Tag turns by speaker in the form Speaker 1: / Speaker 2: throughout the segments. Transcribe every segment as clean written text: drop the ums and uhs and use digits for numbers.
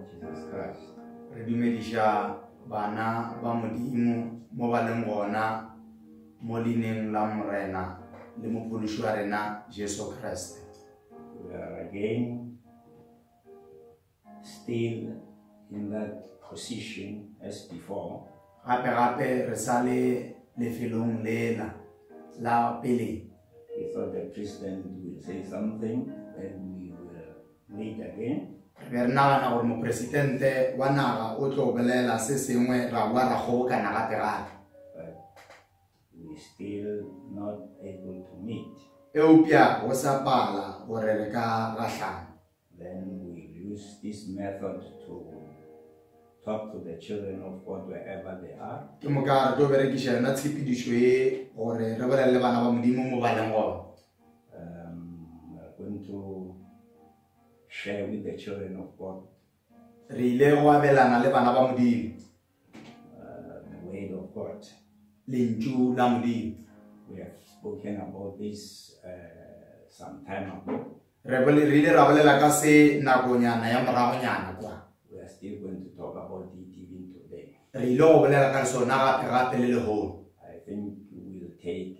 Speaker 1: Lord Jesus Christ.
Speaker 2: Re dumedisha bana ba modimo mo ba leng gona mo lineng la morena le mophološi wa rena Jesu Kriste.
Speaker 1: We are again still in that position as before.
Speaker 2: Gape re sa le lefelong lela la pele.
Speaker 1: We thought the president will say something, then we will meet again.
Speaker 2: Re nagana gore mopresidente wa naga o tlo bolela se sengwe ra boa ra kgobokana gape.
Speaker 1: But we still not able to meet.
Speaker 2: Eupša go sa pala gore re ka gahlana.
Speaker 1: Then we use this method to talk to the children of God wherever they are.
Speaker 2: Ke moka re tlo berekiša yona tshepedišo ye gore re bolelele bana ba modimo mo ba leng gona.
Speaker 1: We are going to share with the children of God
Speaker 2: Re ile go abelana le bana ba modimo
Speaker 1: the word of God.
Speaker 2: lentšu la modimo.
Speaker 1: We have spoken about this some time ago.
Speaker 2: Re ile ra bolela ka se nakonyana ya moragonyana kwa.
Speaker 1: We are still going to talk about it even today.
Speaker 2: Re ile go bolela ka sona gape le legolo.
Speaker 1: I think we will take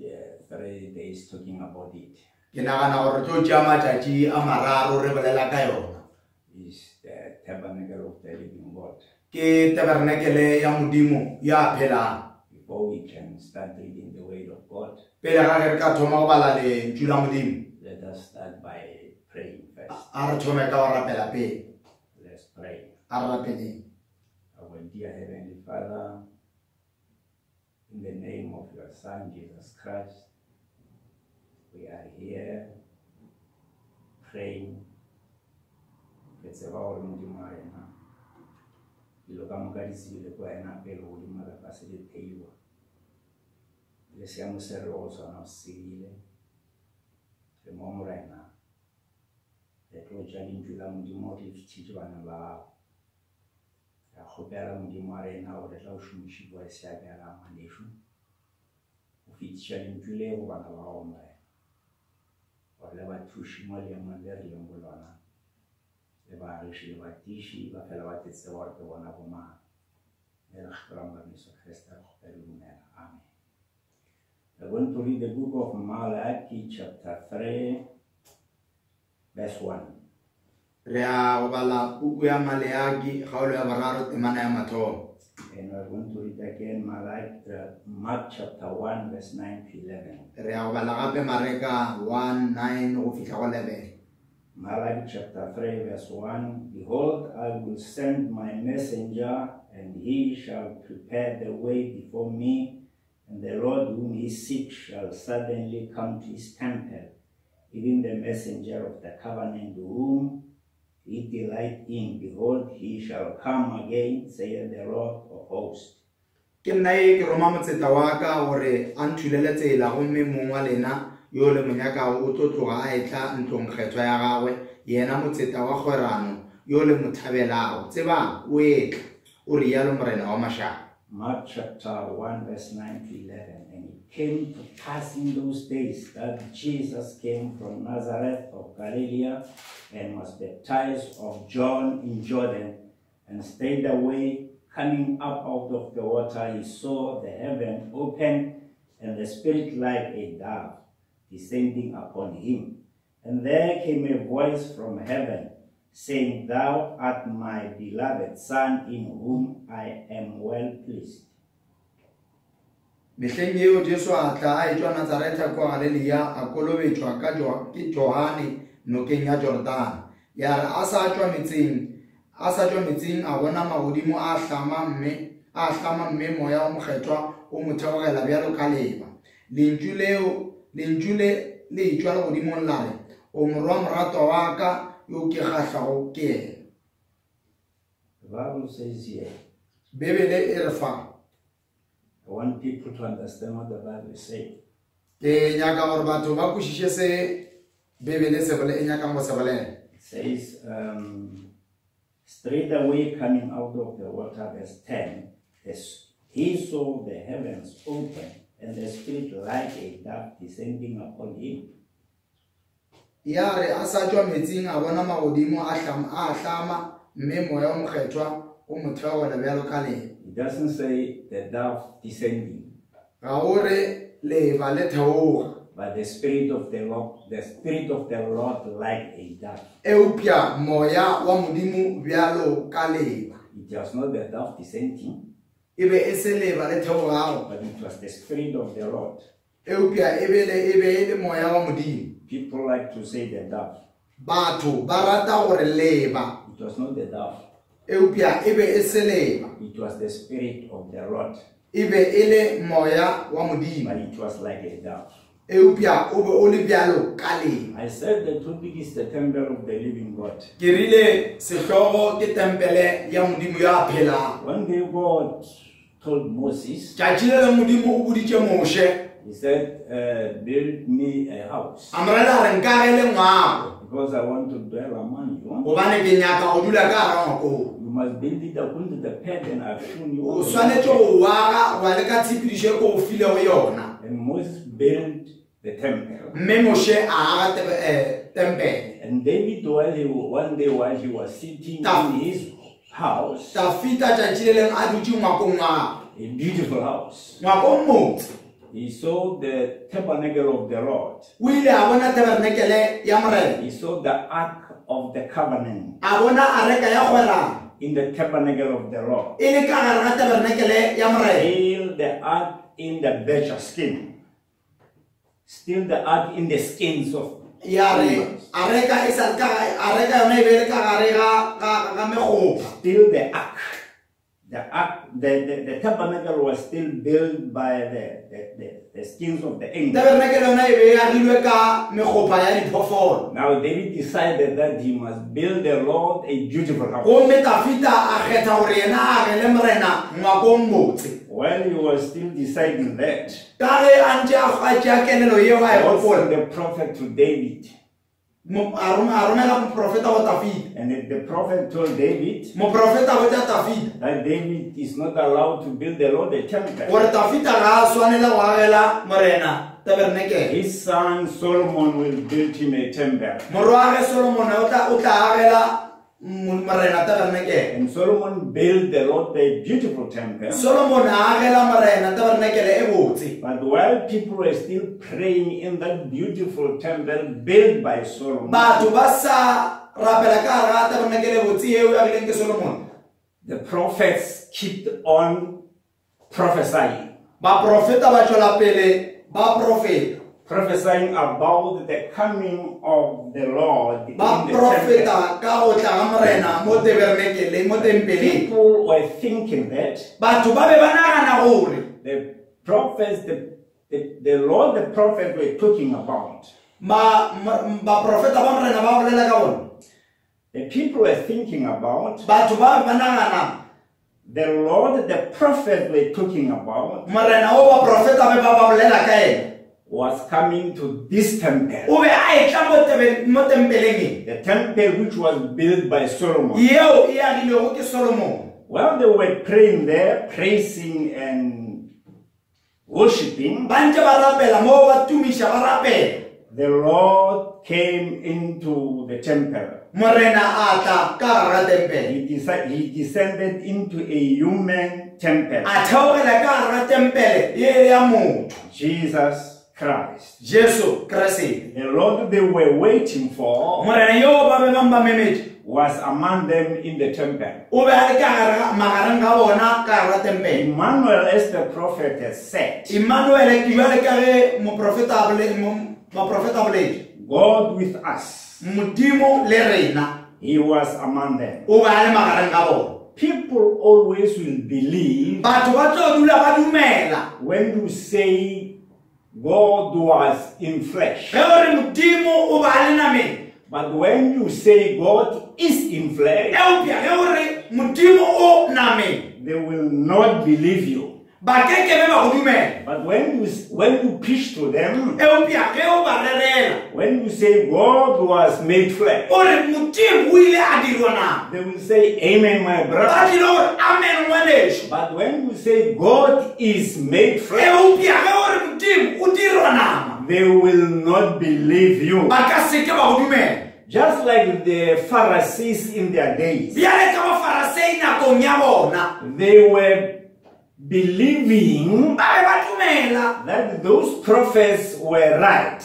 Speaker 1: 3 days talking about it.
Speaker 2: Ke nagana gore tlo tšea matšatši a mararo re bolela ka yona.
Speaker 1: It's the tabernacle of the living God.
Speaker 2: Ke tabernakele ya modimo ya phelang.
Speaker 1: Before we can start reading the word of God,
Speaker 2: Pele ga re ka thoma go bala lentšu la modimo,
Speaker 1: let us start by praying first.
Speaker 2: a re thome ka go rapela pele.
Speaker 1: Let's pray.
Speaker 2: A re rapeleng.
Speaker 1: Our dear Heavenly Father, in the name of your Son, Jesus Christ, we are here praying. Let's have our Marina. You look at the go and appeal with Mother Facility Table. Le siamo servosi a nostri le momorena. Le trogiani in giù la modimori ci vanno là. La hopera modimorena o la uscimici può essere la maneshu. Ufficiali in giù le vanno là ombre. O le vatushi moli a mandare l'angolona. Le varici, le vatici, la felavate volte buona pomana. E la stramba mi so festa per l'umera. Amen. We're going to read the book of Malachi, chapter 3, verse 1.
Speaker 2: Re a go bala puku ya Maleaki kgaolo ya boraro temana ya mathomo.
Speaker 1: And we're going to read again Mark chapter 1, verse 9 to 11.
Speaker 2: Re a go bala gape Mareka 1:9 go fitlha go 11.
Speaker 1: Malachi chapter 3, verse 1. Behold, I will send my messenger, and he shall prepare the way before me. And the Lord whom he seeks shall suddenly come to his temple, even the messenger of the covenant whom he delight in. Behold, he shall come again, saith the Lord of hosts.
Speaker 2: Ke nna ke roma motseta wa ka gore a nthulele tsela gomme mongwe wa lena yo le monyakago o tlo tloga a etla ntlong kgethwa ya gagwe yena motseta wa kgwerano yo le mothabelago tsebang o etla o rialo morena wa mašaka.
Speaker 1: Mark chapter 1, verse 9 to 11. And it came to pass in those days that Jesus came from Nazareth of Galilee and was baptized of John in Jordan, and stayed away. Coming up out of the water, he saw the heaven open, and the Spirit like a dove descending upon him. And there came a voice from heaven, saying, Thou art my beloved Son, in whom I am well pleased.
Speaker 2: Mehleng eo Jesu a tla a etswa Nazareta kwa Galilea a kolobetšwa ke Johane nokeng ya Jordana. Ya re a sa tšwa metsing a bona magodimo a hlama mme moya o mokgethwa o mo theogela bjalo ka leba. Lentšu le etswa legodimong la re, o morwa moratwa wa ka yo ke kgahlago ke yena.
Speaker 1: The Bible says here,
Speaker 2: Bebele e re fa,
Speaker 1: I want people to understand what the Bible is saying.
Speaker 2: ke nyaka gore batho ba kwešiše se Bebele e nyakang go se bolela.
Speaker 1: It says, straight away coming out of the water, verse 10, he saw the heavens open, and the Spirit like a dove descending upon him.
Speaker 2: Ya re a sa tšwa metsing a bona magodimo a hlama mme moya o mokgethwa o mo theola bjalo ka leba.
Speaker 1: It doesn't say the dove descending,
Speaker 2: Ga o re leba le theoga,
Speaker 1: but the Spirit of the Lord like a dove.
Speaker 2: eupša moya wa modimo bjalo ka leba.
Speaker 1: It was not the dove descending,
Speaker 2: E be e se leba le theogago,
Speaker 1: but it was the Spirit of the Lord.
Speaker 2: eupša e be e le moya wa modimo.
Speaker 1: People like to say the dove.
Speaker 2: Batho ba rata gore leba,
Speaker 1: It was not the dove.
Speaker 2: eupša e be e se leba,
Speaker 1: It was the Spirit of the Lord,
Speaker 2: e be e le moya wa modimo,
Speaker 1: but it was like a dove.
Speaker 2: eupša o be o le bjalo ka leba.
Speaker 1: I said the topic is the temple of the living God.
Speaker 2: Ke rile sehlogo ke tempele ya modimo ya phelang.
Speaker 1: One day God told Moses,
Speaker 2: Tšatši le le modimo o boditše Moše,
Speaker 1: he said, build me a house,
Speaker 2: a morela re nkagele ngwako,
Speaker 1: because I want to dwell among you.
Speaker 2: gobane ke nyaka go dula ka gare ngwakong.
Speaker 1: You must build it according to the pattern I've shown you.
Speaker 2: O swanetše go waga go ya le ka tshepedišo e ko go filego yona.
Speaker 1: And Moses built the temple.
Speaker 2: Mme Moše a aga tempele.
Speaker 1: And David, one day while he was sitting in his house,
Speaker 2: Dafita tšatši le leng a dutše ngwakong wa
Speaker 1: a beautiful house,
Speaker 2: ngwakong motse.
Speaker 1: he saw the tabernacle of the Lord.
Speaker 2: O ile a bona tabernekele ya morena,
Speaker 1: He saw the ark of the covenant
Speaker 2: a bona areka ya kgwerana
Speaker 1: in the tabernacle of the Lord.
Speaker 2: e le ka gare ga tabernekele ya morena.
Speaker 1: Still the ark in the better skin. Still the ark in the skins of
Speaker 2: Ya re
Speaker 1: animals.
Speaker 2: areka e sa ka areka yona e be le ka gare ga megopa.
Speaker 1: Still the ark. The tabernacle was still built by the skins of the angels.
Speaker 2: Tabernekele yona e be e agilwe ka megopa ya diphoofolo.
Speaker 1: Now David decided that he must build the Lord a beautiful house.
Speaker 2: Gomme Dafita a kgetha gore yena a agele morena ngwakong motse.
Speaker 1: While he was still deciding that,
Speaker 2: Ka ge a ntše a tšea kelelo yeo a e
Speaker 1: God
Speaker 2: gopola,
Speaker 1: sent the prophet to David.
Speaker 2: a romela moprofeta go Dafita.
Speaker 1: And the prophet told David
Speaker 2: Moprofeta go tša Dafita
Speaker 1: that David is not allowed to build the Lord a temple.
Speaker 2: gore Dafita ga a swanela go agela morena tabernekele.
Speaker 1: His son Solomon will build him a temple.
Speaker 2: Morwagwe Solomon o tla agela morena tabernekele.
Speaker 1: And Solomon built the Lord a beautiful temple.
Speaker 2: Solomon a agela morena tabernekele e botse.
Speaker 1: But while people were still praying in that beautiful temple built by Solomon,
Speaker 2: Batho ba sa rapela ka gare ga tabernekele botse eo e agileng ke Solomon,
Speaker 1: the prophets kept on prophesying.
Speaker 2: baprofeta ba tšwela pele ba profeta.
Speaker 1: Prophesying about the coming of the Lord in
Speaker 2: Ba
Speaker 1: the temple.
Speaker 2: profeta ka go tla ga morena mo tabernekele mo tempeleng.
Speaker 1: People were thinking that
Speaker 2: Batho ba be ba nagana gore
Speaker 1: the prophets, the Lord, the prophets were talking about.
Speaker 2: baprofeta ba morena ba bolela ka bona.
Speaker 1: The people were thinking about
Speaker 2: Batho ba be ba nagana
Speaker 1: the Lord, the prophets were talking about
Speaker 2: morena o baprofeta be ba bolela ka ena
Speaker 1: was coming to this temple.
Speaker 2: o be a etla mo tempeleng
Speaker 1: The temple which was built by Solomon.
Speaker 2: yeo e agilwego ke Solomon.
Speaker 1: While they were praying there, praising and worshiping,
Speaker 2: Ba ntse ba rapela mo ba tumiša ba rapela,
Speaker 1: the Lord came into the temple.
Speaker 2: morena a tla ka gare ga tempele,
Speaker 1: He descended into a human temple.
Speaker 2: a theogela ka gare ga tempele ye ya motho
Speaker 1: Jesus Christ.
Speaker 2: Jesu Kriste.
Speaker 1: The Lord they were waiting for
Speaker 2: Morena yo ba be bang ba memetše
Speaker 1: was among them in the temple.
Speaker 2: o be a le ka gare ga magareng ga bona ka gare ga tempele.
Speaker 1: Emmanuel, as the prophet has said,
Speaker 2: Emmanuel ke jwale ka ge moprofeta a boletse,
Speaker 1: God with us.
Speaker 2: modimo le rena
Speaker 1: He was among them.
Speaker 2: o be a le magareng ga bona.
Speaker 1: People always will believe
Speaker 2: Batho ba tlo dula ba dumela
Speaker 1: when you say God was in flesh.
Speaker 2: ge gore modimo o ba a le nameng,
Speaker 1: But when you say God is in flesh,
Speaker 2: eupša ge gore modimo o nameng,
Speaker 1: they will not believe you.
Speaker 2: ba ke be ba go dumela.
Speaker 1: But when you preach to them,
Speaker 2: Eupša ge o ba rerela
Speaker 1: when you say God was made flesh,
Speaker 2: gore modimo o ile a dirwa nama,
Speaker 1: they will say, Amen, my
Speaker 2: ba
Speaker 1: brother.
Speaker 2: tlile gore amen ngwanešo.
Speaker 1: But when you say God is made flesh,
Speaker 2: Eupša ge gore modimo o dirwa nama,
Speaker 1: they will not believe you.
Speaker 2: ba ka seke ba go dumela.
Speaker 1: Just like the Pharisees in their days, they were believing that those prophets were right.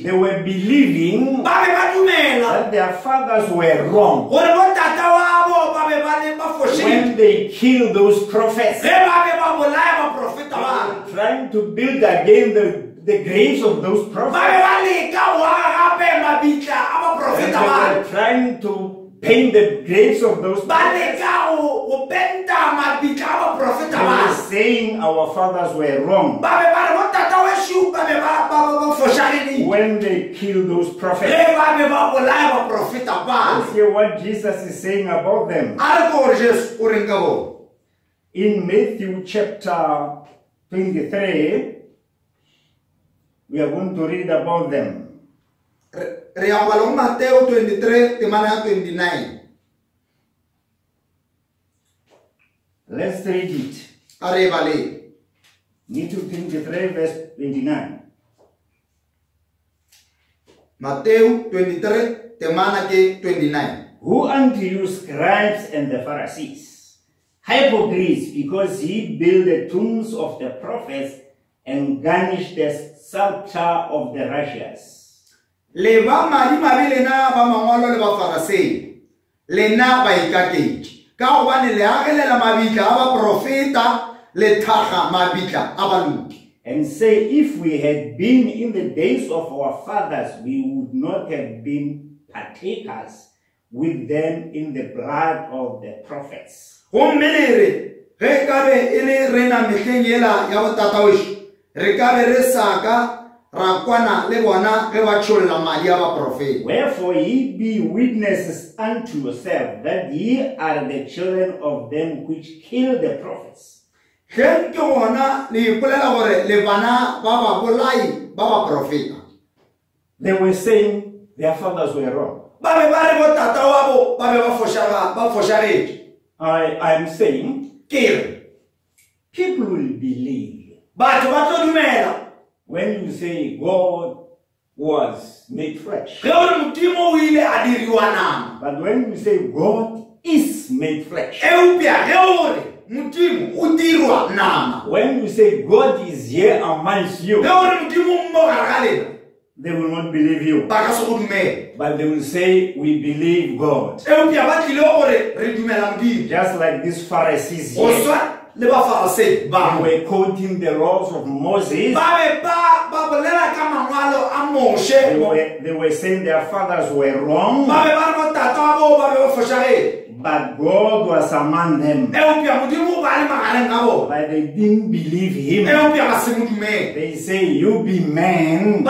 Speaker 1: They were believing that their fathers were wrong when they killed those prophets. They were trying to build again the graves of those prophets. And they were trying to paint the graves of those prophets. They were saying our fathers were wrong when they killed those prophets. Let's hear what Jesus is saying about them. In Matthew chapter 23, we are going to read about them.
Speaker 2: Matthew 23, 29.
Speaker 1: Let's read it. Matthew 23, verse 29.
Speaker 2: Matthew 23, 29.
Speaker 1: Who unto you, scribes and the Pharisees, hypocrites, because ye build the tombs of the prophets and garnish the sepulchre of the righteous.
Speaker 2: Leva madi mabilena ba mangolo le ba Pharisee lena ba ikaketše ka gobane le agelela mabitla a ba profeta le thakga mabitla a baluki.
Speaker 1: And say, if we had been in the days of our fathers, we would not have been partakers with them in the blood of the prophets.
Speaker 2: Gomme ge kabe ele rena mehleng yela ya botata wešo re kabe re saka.
Speaker 1: Wherefore ye be witnesses unto yourself that ye are the children of them which kill the prophets. They were saying their fathers were wrong. I am saying people will believe when you say God was made flesh. But when you say God is made flesh, when you say God is here amongst you, they will not believe you. But they will say, we believe God. Just like these Pharisees here. They were quoting the laws of Moses. They were saying their fathers were wrong. But God was among them. But they didn't believe him. They say, you be man.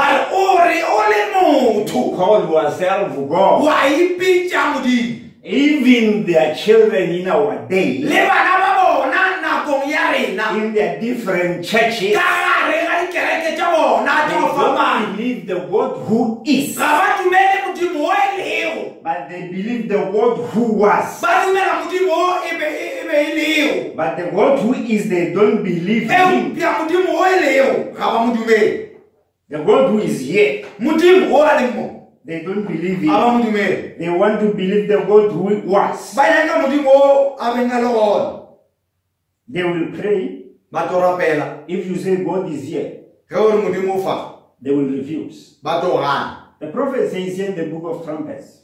Speaker 1: To call yourself God. Even their children in our day, in their different churches, they don't believe the God who is, but they believe the God who was. But the God who is, they don't believe him. The God who is here, they don't believe him. They want to believe the God who was. They will pray. If you say God is here, they will refuse. The prophet says here in the book of trumpets,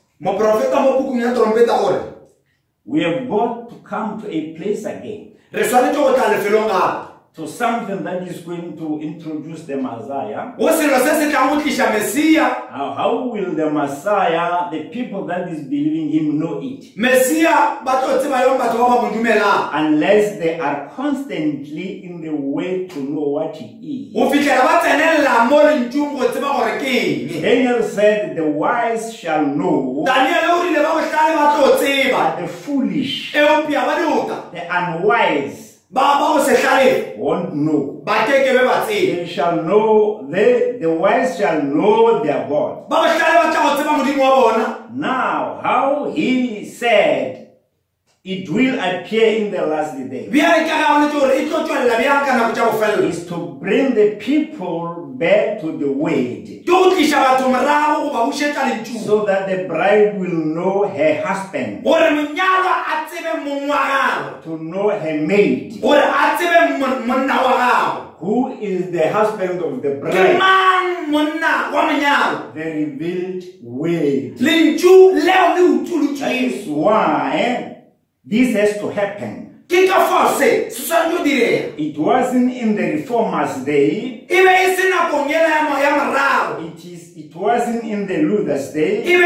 Speaker 1: we have got to come to a place again, to something that is going to introduce the Messiah. How will the Messiah, the people that is believing him, know it? Unless they are constantly in the way to know what he is. Daniel said, the wise shall know, but the foolish, the unwise, won't know. They shall know, the wise shall know their God. Now, how he said it will appear in the last day. Is to bring the people back to the word, so that the bride will know her husband, to know her mate, who is the husband of the bride, the revealed word. That is why this has to happen. It wasn't in the Reformers' day. It wasn't in the Luther's day. It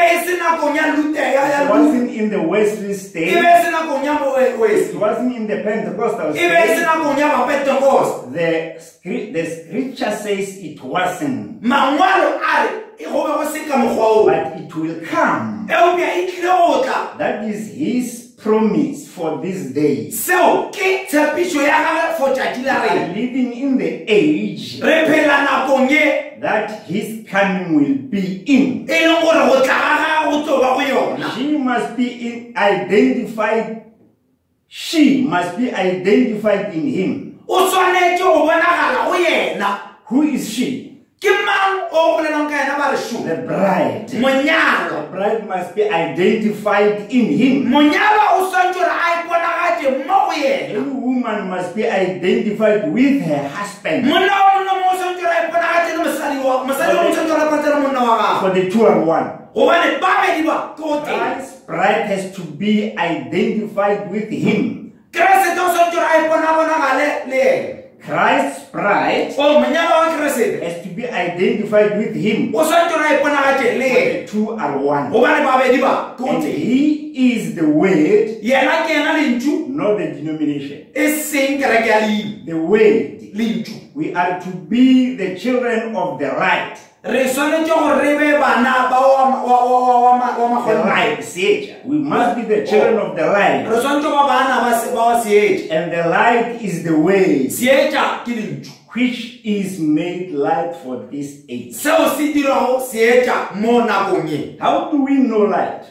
Speaker 1: wasn't in the Wesley's day. It wasn't in the Pentecostal day. The scripture says it wasn't. But it will come. That is his promise for this day. We are living in the age that his coming will be in. She must be identified. She must be identified in him. Who is she? The bride. The bride must be identified in him. Any woman must be identified with her husband. For the two are one. Christ's bride has to be identified with him. Christ's bride has to be identified with him. The two are one. And he is the word, not the denomination. The word. We are to be the children of the light. The light, we must be the children of the light. And the light is the way, which is made light for this age. How do we know light?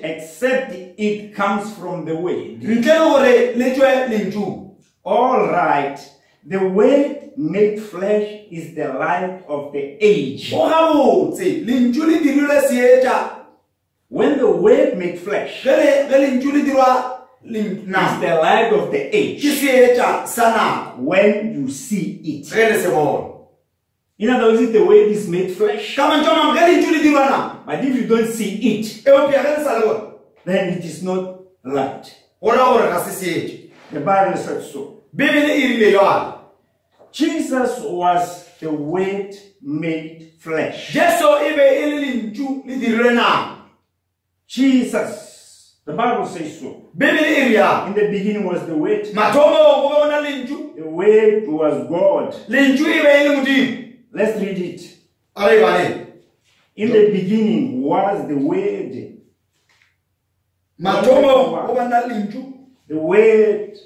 Speaker 1: Except it comes from the word. All right. The word made flesh is the light of the age. When the word made flesh, is the light of the age. When you see it. In other words, the word is made flesh. But if you don't see it, then it is not light. The Bible says so. Jesus was the word made flesh. Jesus, the Bible says so. In the beginning was the word. The word was God. Let's read it. In the beginning was the word. The word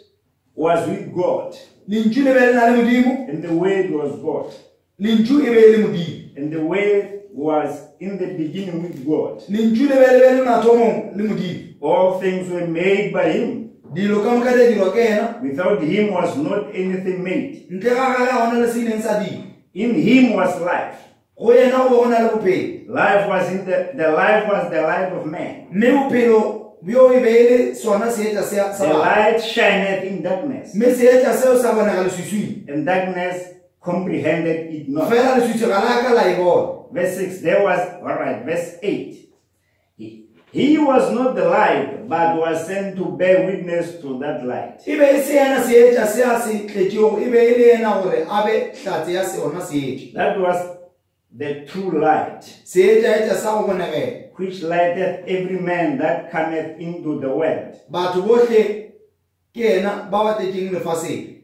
Speaker 1: was with God. And the word was God. And the word was in the beginning with God. All things were made by him. Without him was not anything made. In him was life. Life was the life was the light of man. The light shineth in darkness, and darkness comprehended it not. Verse 6, there was, alright, verse 8. He was not the light, but was sent to bear witness to that light. That was the true light, which lighteth every man that cometh into the world.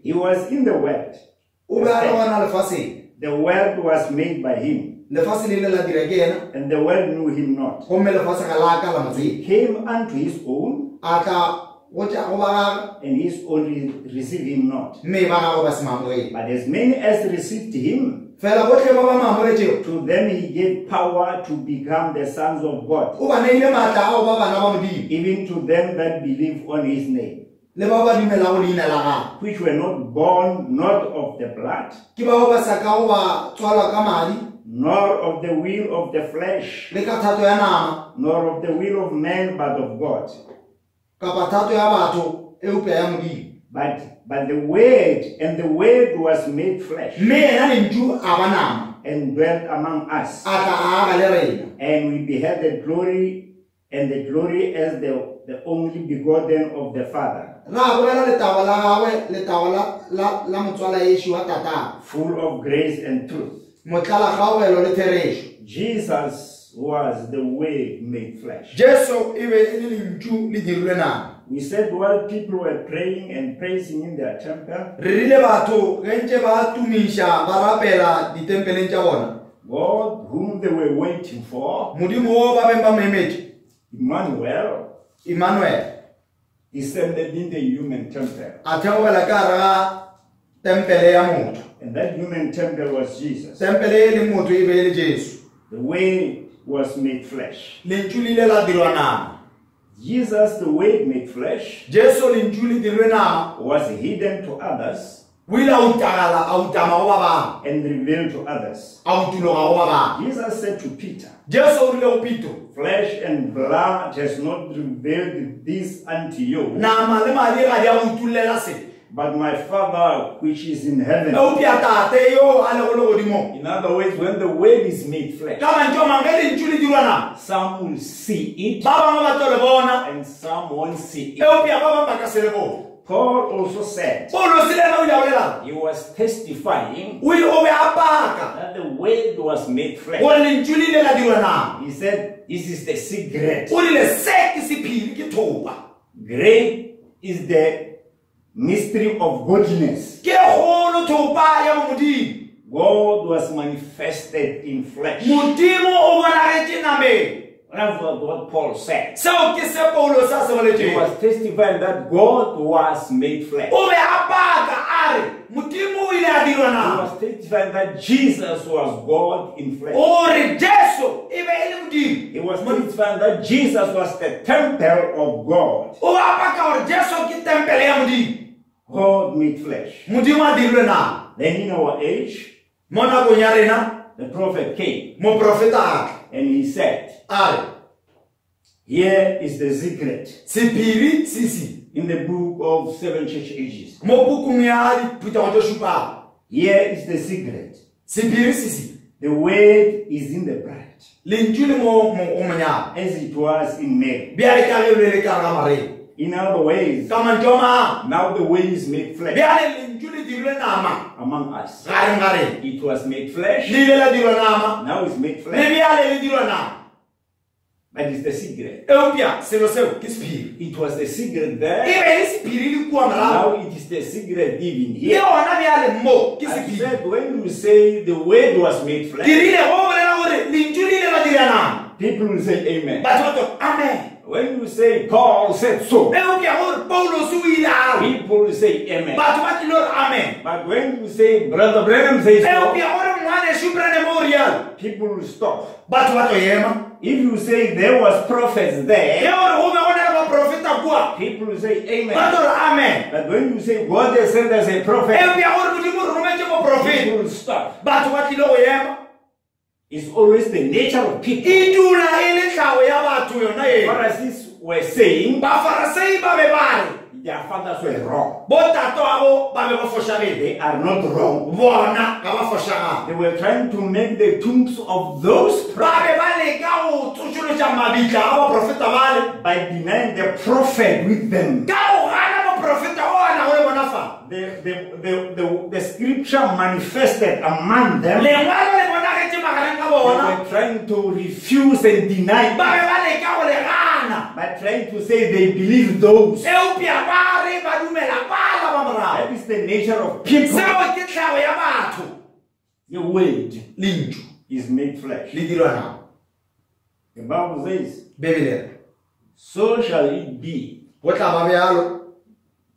Speaker 1: He was in the world. The world was made by him. And the world knew him not. He came unto his own, and his own received him not. But as many as received him,
Speaker 2: fela bohle ba ba maamogetšego
Speaker 1: To them he gave power to become the sons of God,
Speaker 2: o ba neile maatla ao ba bana ba modimo
Speaker 1: even to them that believe on his name,
Speaker 2: le ba ba dumelago leina la gagwe
Speaker 1: which were not born not of the blood,
Speaker 2: ke bao ba sa ka go ba tswalwa ka madi
Speaker 1: nor of the will of the flesh,
Speaker 2: le ka thato ya nama
Speaker 1: nor of the will of man, but of God.
Speaker 2: kapa thato ya batho e upea ya modimo
Speaker 1: But the word, and the word was made flesh
Speaker 2: mme yena lentšu a ba nama
Speaker 1: and dwelt among us,
Speaker 2: a tla a aga le rena
Speaker 1: and we beheld the glory, and the glory as the only begotten of the Father,
Speaker 2: ra bolela letaba la gagwe letaba la motswala yešo wa tatang
Speaker 1: full of grace and truth.
Speaker 2: motlala kgaogelo le therešo
Speaker 1: Jesus was the Word made flesh.
Speaker 2: jesu e be e le lentšu le dirilwe nama
Speaker 1: We said while people were praying and praising in their temple,
Speaker 2: re rile batho ge ntše ba tumiša ba rapela ditempeleng tša bona
Speaker 1: God, whom they were waiting for,
Speaker 2: modimo o ba beng ba moemetše
Speaker 1: Emmanuel,
Speaker 2: emmanuel
Speaker 1: descended in the human temple.
Speaker 2: a theogela ka gare ga tempele ya motho
Speaker 1: And that human temple was Jesus.
Speaker 2: tempele e leng motho e be e le jesu
Speaker 1: The Word was made flesh.
Speaker 2: lentšu le ile la dirwa nama
Speaker 1: Jesus, the Word made flesh,
Speaker 2: jesu lentšu le dirilwe nama
Speaker 1: was hidden to others
Speaker 2: o ile a utagala a utama go ba bangwe
Speaker 1: and revealed to others.
Speaker 2: a utuloga go ba bangwe
Speaker 1: Jesus said to Peter,
Speaker 2: jesu o rile go pito
Speaker 1: flesh and blood has not revealed this unto you,
Speaker 2: nama le madi ga di a go utulela se
Speaker 1: but my Father which is in heaven.
Speaker 2: eupša tate yo a lego le godimo
Speaker 1: In other words, when the Word is made flesh,
Speaker 2: ka mantšo mang ge lentšu le dirwa nama
Speaker 1: some will see it
Speaker 2: ba bangwe ba tlo le bona
Speaker 1: and some won't see it.
Speaker 2: eupša ba bangwe ba ka se le bone
Speaker 1: Paul also said
Speaker 2: paulo se le ena o ile a bolela
Speaker 1: he was testifying
Speaker 2: o ile o be a paka
Speaker 1: that the Word was made flesh.
Speaker 2: gore lentšu le ile la dirwa nama
Speaker 1: He said, this is the secret.
Speaker 2: o rile se ke sephiri ke thopa
Speaker 1: Great is the mystery of godliness.
Speaker 2: ke kgolo thopa ya bo modimo
Speaker 1: God was manifested in flesh.
Speaker 2: modimo o bonagetše nameng
Speaker 1: That's what Paul said.
Speaker 2: seo ke se paulo sa se
Speaker 1: He
Speaker 2: boletšeng
Speaker 1: was testifying that God was made flesh.
Speaker 2: o be a paka a re modimo o ile a dirwa
Speaker 1: He
Speaker 2: nama
Speaker 1: was testifying that Jesus was God in flesh.
Speaker 2: gore jesu e be e le modimo
Speaker 1: He was testifying that Jesus was the temple of God.
Speaker 2: o be a paka gore jesu ke tempele ya modimo
Speaker 1: God made flesh.
Speaker 2: modimo a dirilwe nama
Speaker 1: Then in our age,
Speaker 2: mo nakong ya rena
Speaker 1: the prophet came
Speaker 2: moprofeta a
Speaker 1: and he said,
Speaker 2: a re
Speaker 1: here is the secret
Speaker 2: sephiri sisi
Speaker 1: in the book of 7 church ages.
Speaker 2: mo pukung ya diphutego tšo šupago
Speaker 1: Here is the secret.
Speaker 2: sephiri sisi
Speaker 1: The word is in the bride,
Speaker 2: lentšu le mo go monyama
Speaker 1: as it was in Mary.
Speaker 2: bjale ka ge le le ka ga mareng
Speaker 1: In other ways,
Speaker 2: ka mantšo mang
Speaker 1: now the word is made flesh
Speaker 2: bjale lentšu le dirilwe nama
Speaker 1: among us.
Speaker 2: gareng ga rena
Speaker 1: It was made flesh,
Speaker 2: le ile la dirwa nama
Speaker 1: now it's made
Speaker 2: le
Speaker 1: flesh.
Speaker 2: bjale le dirwa nama
Speaker 1: But it's the secret.
Speaker 2: eupša selo seo ke sephiri
Speaker 1: It was the secret
Speaker 2: e
Speaker 1: there.
Speaker 2: be le sephiri le kua morago
Speaker 1: Now it is the secret even
Speaker 2: le
Speaker 1: here.
Speaker 2: gona bjale mo ke
Speaker 1: I
Speaker 2: sephiri
Speaker 1: said when you say the word was made flesh,
Speaker 2: dirile go bolela gore lentšu le ile la dira nama
Speaker 1: people will say amen.
Speaker 2: batho ba tlo amen
Speaker 1: When you say Paul said so,
Speaker 2: eupša gore paulos o ile a re
Speaker 1: people will say amen.
Speaker 2: batho ba tlile gore amen
Speaker 1: But when you say Brother Branham says so,
Speaker 2: eupša gore ngwane šuprane mo rialo
Speaker 1: people will stop.
Speaker 2: batho ba tlo ema
Speaker 1: If you say there was prophets
Speaker 2: e
Speaker 1: there,
Speaker 2: gore go be go na le baprofeta kua
Speaker 1: people will say
Speaker 2: ba
Speaker 1: amen.
Speaker 2: tlo re amen
Speaker 1: But when you say God has sent us a prophet,
Speaker 2: eupša gore modimo o rometse moprofeta
Speaker 1: people will stop.
Speaker 2: batho ba tlile go ema
Speaker 1: It's always the nature of people.
Speaker 2: e dula e le tlhago ya batho yona eno
Speaker 1: Pharisees were saying
Speaker 2: bafarasei ba be ba re
Speaker 1: their fathers were wrong.
Speaker 2: botato abo ba be ba fošagele
Speaker 1: They are not wrong.
Speaker 2: bona ga ba fošagale
Speaker 1: They were trying to make the tombs of those
Speaker 2: ba
Speaker 1: prophets
Speaker 2: be ba leka go tsošološa mabitla a baprofeta bale
Speaker 1: by denying the prophet with them.
Speaker 2: ka go gana moprofeta o a nago le bona fa
Speaker 1: The scripture manifested among them. They
Speaker 2: lengwalo le bonagetše magareng ka bona
Speaker 1: were trying to refuse and deny,
Speaker 2: ba be ba leka go le gana
Speaker 1: but trying to say they believe those.
Speaker 2: eupša ba re ba dumela bala ba morago
Speaker 1: That is the nature of people.
Speaker 2: seo ke tlhago ya batho
Speaker 1: The word
Speaker 2: lentšu
Speaker 1: is made flesh.
Speaker 2: le dirwa nama
Speaker 1: The Bible says,
Speaker 2: bebelere
Speaker 1: so shall it be
Speaker 2: go tla ba bjalo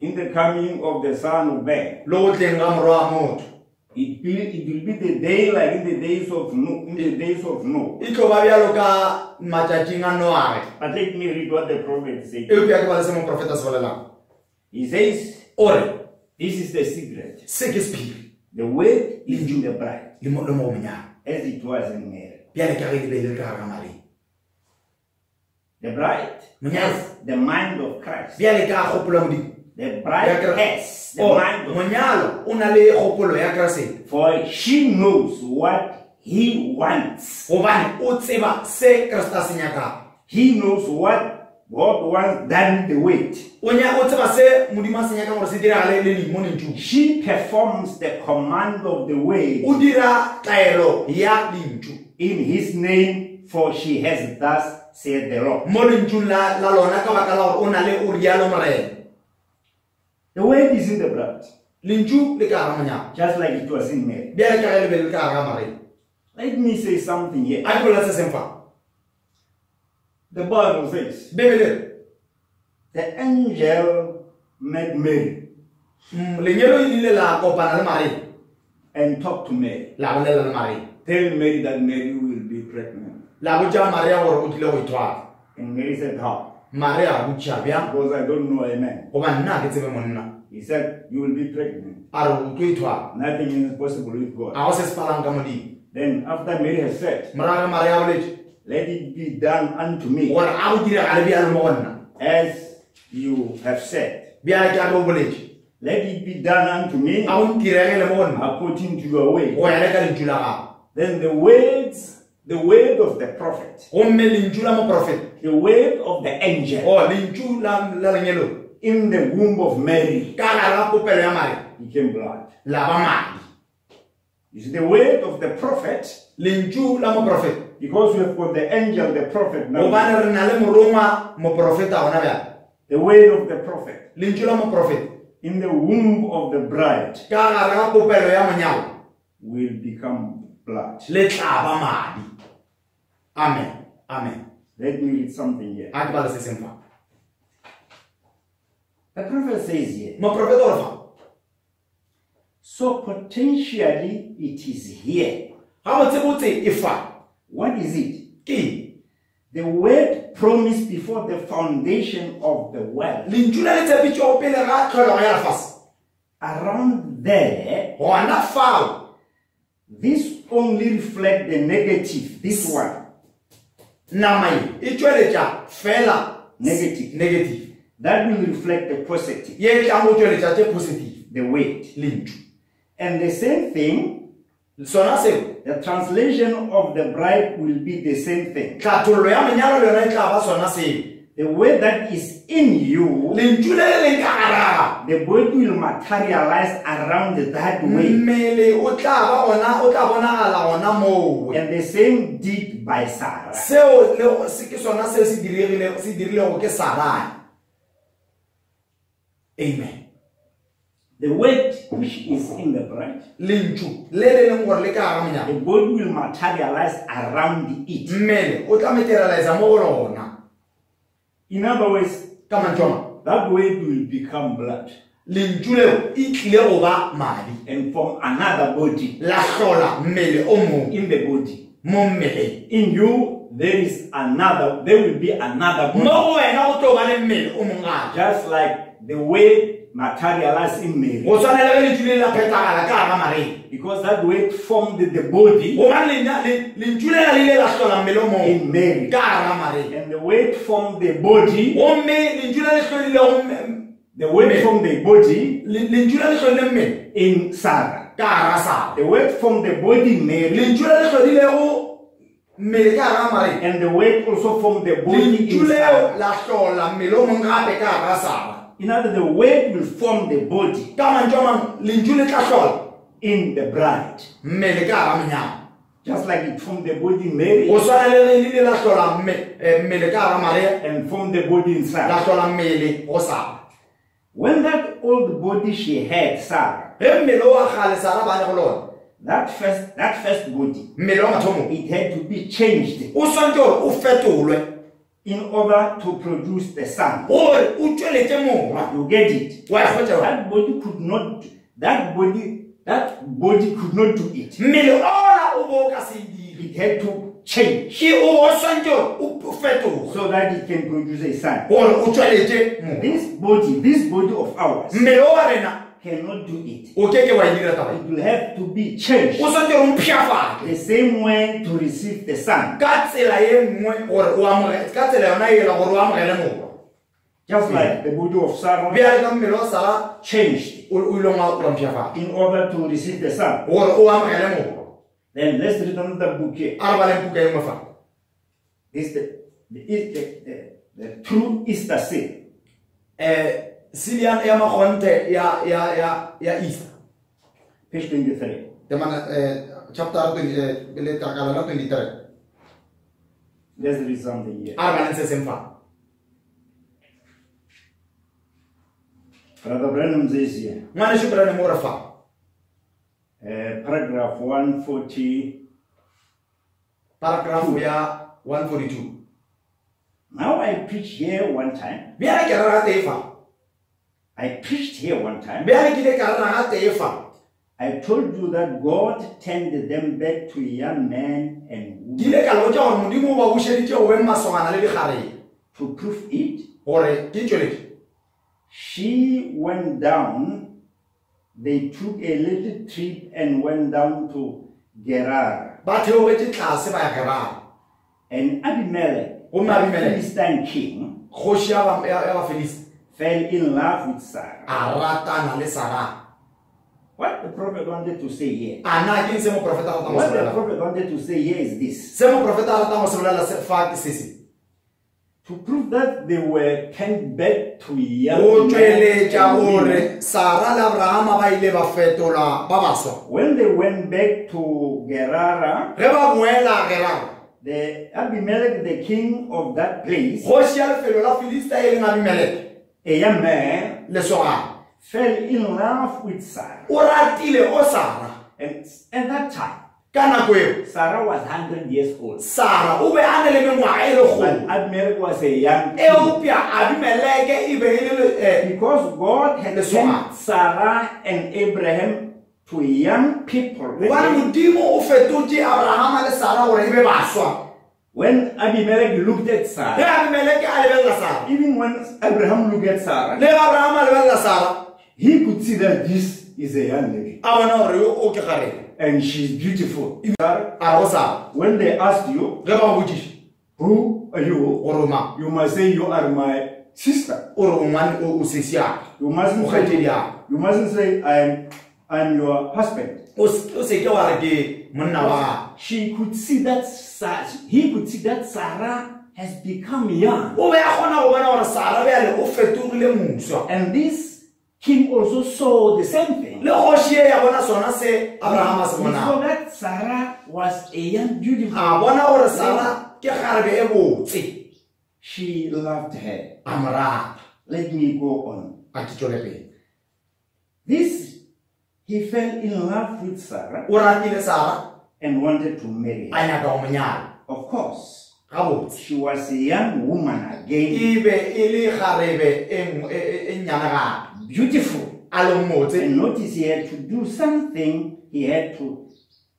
Speaker 1: in the coming of the Son of Man.
Speaker 2: le go tleng ga morwa wa motho
Speaker 1: It will be the day like in the days of Noah.
Speaker 2: E tlo ba bjalo ka matšatšing a Noage.
Speaker 1: But let me read what the prophet said.
Speaker 2: Eupša ke ba le se moprofeta se bolelang.
Speaker 1: He says,
Speaker 2: Ore,
Speaker 1: this is the secret.
Speaker 2: se ke sephiri
Speaker 1: The word is in the bride,
Speaker 2: le mo monyalo.
Speaker 1: as it was in Mary.
Speaker 2: Bjale ka ge le be le ka gare ga Maria.
Speaker 1: The bride has the mind of Christ.
Speaker 2: Bjale ka kgopolo Modimo.
Speaker 1: The bride has the
Speaker 2: Oh,
Speaker 1: mind of Christ.
Speaker 2: monyalo o na le kgopolo ya Kriste.
Speaker 1: For she knows what he wants.
Speaker 2: Gobane o tseba se Kriste a se nyakang.
Speaker 1: He knows what God wants done the word.
Speaker 2: O tseba se Modimo a se nyakang gore se diragale le mo lentšung.
Speaker 1: She performs the command of the word
Speaker 2: O dira taelo ya lentšu
Speaker 1: in his name, for she has thus said the Lord.
Speaker 2: mo lentšung la lona ka baka la gore o na le o rialo morena.
Speaker 1: The word is in the blood,
Speaker 2: Lentšu le ka gare ga monyalo.
Speaker 1: just like it was in Mary.
Speaker 2: Bjale ka ge le be le ka gare ga Maria.
Speaker 1: Let me say something here.
Speaker 2: A ke bolela se seng fa.
Speaker 1: The Bible says
Speaker 2: Bebele
Speaker 1: the angel met Mary
Speaker 2: lenyelo e ile la kopana le Maria.
Speaker 1: and talked to Mary.
Speaker 2: La bolela le Maria.
Speaker 1: Tell Mary that Mary will be pregnant.
Speaker 2: La botša Maria gore o tlile go itwara.
Speaker 1: And Mary said, how?
Speaker 2: Maria a botša bjang
Speaker 1: Because I don't know a man.
Speaker 2: goba nna a ke tsebe monna.
Speaker 1: He said, you will be pregnant.
Speaker 2: A re o tlo itwara.
Speaker 1: Nothing is possible with God.
Speaker 2: A go se se palang ka Modimo.
Speaker 1: Then after Mary has said,
Speaker 2: Morago Maria a boletše
Speaker 1: let it be done unto me
Speaker 2: gore a go diragale bjalo mo go nna.
Speaker 1: as you have said.
Speaker 2: Bjale ke a ge o boletše
Speaker 1: Let it be done unto me
Speaker 2: a go ntiragele mo go nna
Speaker 1: according to your way.
Speaker 2: go ya le ka lentšu la gago.
Speaker 1: Then the word of the prophet,
Speaker 2: Gomme lentšu la moprofeta
Speaker 1: the word of the angel
Speaker 2: lentšu la lenyelong
Speaker 1: in the womb of Mary
Speaker 2: ka gare ga popelo ya Maria
Speaker 1: became blood.
Speaker 2: la ba madi.
Speaker 1: You see, the word of the prophet,
Speaker 2: Lentšu la moprofeta
Speaker 1: because we have got the angel, the prophet now.
Speaker 2: gobane re na le morongwa moprofeta gona bjale.
Speaker 1: The word of the prophet
Speaker 2: Lentšu la moprofeta
Speaker 1: in the womb of the bride
Speaker 2: ka gare ga popelo ya monyalo
Speaker 1: will become blood.
Speaker 2: le tla ba madi. Amen. Amen.
Speaker 1: Let me read something here.
Speaker 2: A ke bala se seng fa.
Speaker 1: The prophet says here,
Speaker 2: Moprofeta o re fa.
Speaker 1: so potentially it is here.
Speaker 2: Ga botsebotse e fa.
Speaker 1: What is it?
Speaker 2: Ke
Speaker 1: The word promised before the foundation of the world.
Speaker 2: lentšu la le tshepetšego go pele ga tlholego ya lefase.
Speaker 1: Around there,
Speaker 2: Gona fao
Speaker 1: this only reflects the negative. This one,
Speaker 2: nama e tšweletša fela negative.
Speaker 1: that will reflect the positive,
Speaker 2: Ye e tlang go tšweletša tše positive.
Speaker 1: the word.
Speaker 2: Lentšu
Speaker 1: And the same thing,
Speaker 2: sona seo
Speaker 1: the translation of the bride will be the same thing.
Speaker 2: tlhathollo ya menyalo le yona e tla ba sona seo.
Speaker 1: The word that is in you,
Speaker 2: Lentšu le le leng ka garaga
Speaker 1: the word will materialize around that way.
Speaker 2: mmele o tla bonagala gona moo.
Speaker 1: And the same did by Sarah.
Speaker 2: Seo ke sona seo se dirilego ke Sarai. Amen.
Speaker 1: The word which is in the bride,
Speaker 2: Lentšu le le leng gore le ka gare ga
Speaker 1: the
Speaker 2: monyalo
Speaker 1: word will materialize around it.
Speaker 2: mmele o tla materializa mo go lona.
Speaker 1: In other words,
Speaker 2: Ka mantswe a mang,
Speaker 1: that word will become blood
Speaker 2: lentšu leo e tlile go ba madi
Speaker 1: and form another body
Speaker 2: la hlola mmele o mongwe
Speaker 1: in the body.
Speaker 2: mo mmeleng.
Speaker 1: In you, there will be another
Speaker 2: Mo
Speaker 1: body.
Speaker 2: go wena go tlo ba le mmele o mongwe gape.
Speaker 1: Just like the word materialized in Mary.
Speaker 2: Go tshwanela ge lentšu le la phethagala ka gare ga Maria.
Speaker 1: Because that word formed the body
Speaker 2: Gobane lentšu lela le ile la hlola mmele o mongwe
Speaker 1: in Mary.
Speaker 2: ka gare ga Maria.
Speaker 1: And the word formed the body.
Speaker 2: Gomme lentšu le le hlodilego
Speaker 1: The word formed the body
Speaker 2: lentšu le le hlodile mmele
Speaker 1: in Sarah.
Speaker 2: ka gare ga Sara.
Speaker 1: The word formed the body in Mary.
Speaker 2: Lentšu le le hlodilego mmele ka gare ga Maria.
Speaker 1: And the word also formed the body
Speaker 2: Lentšu
Speaker 1: in Sarah.
Speaker 2: leo la hlola mmele o mongwe gape ka gare ga Sara.
Speaker 1: In other words, the word will form the body
Speaker 2: Ka mantswe a mang lentšu le tla hlola
Speaker 1: in the bride.
Speaker 2: mmele ka gare ga monyalo.
Speaker 1: Just like it formed the body in Mary
Speaker 2: Go tshwana le le la hlola mmele ka gare ga Maria
Speaker 1: and formed the body in
Speaker 2: la
Speaker 1: Sarah.
Speaker 2: hlola mmele go Sara.
Speaker 1: When that old body she had, Sarah,
Speaker 2: Ge mmele wa kgale Sara ba ne go lona
Speaker 1: that first body,
Speaker 2: mmele wa mathomo
Speaker 1: it had to be changed
Speaker 2: o swantse gore o fetolwe
Speaker 1: in order to produce the son.
Speaker 2: gore o tšweletše morwa.
Speaker 1: You get it?
Speaker 2: Wa e kgwetša yona?
Speaker 1: That body that body could not do it.
Speaker 2: mmele ona o bo ka se dire
Speaker 1: It had to change
Speaker 2: ke o swantse o fetoga
Speaker 1: so that it can produce a son.
Speaker 2: gore o tsweletse mo
Speaker 1: This body of ours
Speaker 2: mmele wa rena
Speaker 1: cannot do it.
Speaker 2: o ke wa dira taba
Speaker 1: It will have to be changed
Speaker 2: o swantse o mphiafale
Speaker 1: the same way to receive the son.
Speaker 2: ka tsela ye nngwe gore o amogele ka tsela yona ela gore o amogele mowa
Speaker 1: Just like the body of Sarah
Speaker 2: bjale ka mmele wa Sara
Speaker 1: changed
Speaker 2: o ile wa mphiafala
Speaker 1: in order to receive the son.
Speaker 2: gore o amogele mowa
Speaker 1: Then let's read another book here.
Speaker 2: a re baleng puka e nngwe fa
Speaker 1: It's the true Easter seal.
Speaker 2: silian ya magonte ya Easter
Speaker 1: Page 23.
Speaker 2: temana chapter 20 le takala la 23
Speaker 1: Let's read something here.
Speaker 2: a re baleng se seng fa
Speaker 1: Brother Branham says here,
Speaker 2: ngwana shukrane mo re fa
Speaker 1: paragraph 140.
Speaker 2: paragraph ya 142
Speaker 1: Now I preached here one time.
Speaker 2: bjale ke re rate fa
Speaker 1: I preached here one time.
Speaker 2: bjale ke le ka re rate fa
Speaker 1: I told you that God turned them back to young men and women.
Speaker 2: ke ile ka lotsa gore modimo o ba bušeditše go beng masogana le dikgareng
Speaker 1: To prove it,
Speaker 2: gore ke tšweletse
Speaker 1: she went down. They took a little trip and went down to Gerar.
Speaker 2: ba theogetse tlase ba ya gerara
Speaker 1: And Abimelech,
Speaker 2: Who
Speaker 1: the
Speaker 2: Abimelech?
Speaker 1: Philistine king,
Speaker 2: kgoši ya bafilisi
Speaker 1: fell in love with Sarah.
Speaker 2: a ratana le Sara
Speaker 1: What the prophet wanted to say here,
Speaker 2: a na ke eng se moprofeta a ratang go
Speaker 1: what
Speaker 2: se
Speaker 1: the
Speaker 2: bolela
Speaker 1: prophet wanted to say here is this:
Speaker 2: se moprofeta a ratang go se bolela fa ke sese
Speaker 1: to prove that they were turned back to young
Speaker 2: go
Speaker 1: men
Speaker 2: tšweletša
Speaker 1: and women.
Speaker 2: gore Sara le Abrahama ba ile ba fetola ba baswa
Speaker 1: When they went back to Gerara,
Speaker 2: ge ba boela gerara
Speaker 1: the Abimelech, the king of that place,
Speaker 2: kgoši ya lefelo la filista e leng Abimeleke
Speaker 1: a young man,
Speaker 2: lesogana
Speaker 1: fell in love with Sarah.
Speaker 2: o ratile o Sara
Speaker 1: And at that time,
Speaker 2: ka nako eo
Speaker 1: Sarah was 100 years old.
Speaker 2: Sara o be a ne le mengwaga e le
Speaker 1: And
Speaker 2: kgolo
Speaker 1: Abimelech was a young king.
Speaker 2: eupša Abimeleke e be e le
Speaker 1: Because God had
Speaker 2: That's
Speaker 1: sent
Speaker 2: why.
Speaker 1: Sarah and Abraham to young people.
Speaker 2: gobane modimo o fetotše Abrahama le Sara gore e be baswa
Speaker 1: When Abimelech looked at
Speaker 2: ge
Speaker 1: Sarah,
Speaker 2: Abimeleke a lebelela Sara
Speaker 1: even when Abraham looked at Sarah,
Speaker 2: le ge Abrahama a lebelela Sara
Speaker 1: he could see that this is a young lady
Speaker 2: a bona gore yo o ke gareng
Speaker 1: and she's beautiful. Sarah,
Speaker 2: a re go Sara
Speaker 1: when they asked you,
Speaker 2: ge ba botšiša
Speaker 1: who are you?
Speaker 2: gore o mang
Speaker 1: You must say you are my sister.
Speaker 2: o re o ngwane o sesiaka
Speaker 1: You
Speaker 2: o
Speaker 1: mustn't
Speaker 2: kgathedi
Speaker 1: say,
Speaker 2: yaka
Speaker 1: you mustn't say I'm your husband.
Speaker 2: o seke wa re ke monna wa
Speaker 1: She could see that he could see that Sarah has become young.
Speaker 2: o be a kgona go bona gore Sara bjale o fetogile moswa
Speaker 1: And this king also saw the same thing.
Speaker 2: le kgoši ye ya bona sona se Abrahama se
Speaker 1: He
Speaker 2: bonang
Speaker 1: saw that Sarah was a young, beautiful.
Speaker 2: a bona gore Sara ke garebe e botse
Speaker 1: She loved her.
Speaker 2: a mo rata
Speaker 1: Let me go on.
Speaker 2: a ke tšwele pele
Speaker 1: He fell in love with Sarah
Speaker 2: o ratile Sara
Speaker 1: and wanted to marry
Speaker 2: a
Speaker 1: her.
Speaker 2: nyaka go monyala
Speaker 1: Of course,
Speaker 2: gabotse
Speaker 1: she was a young woman again,
Speaker 2: e be e le garebe e nnyane gape
Speaker 1: beautiful.
Speaker 2: a le motse
Speaker 1: And notice he had to do something. He had to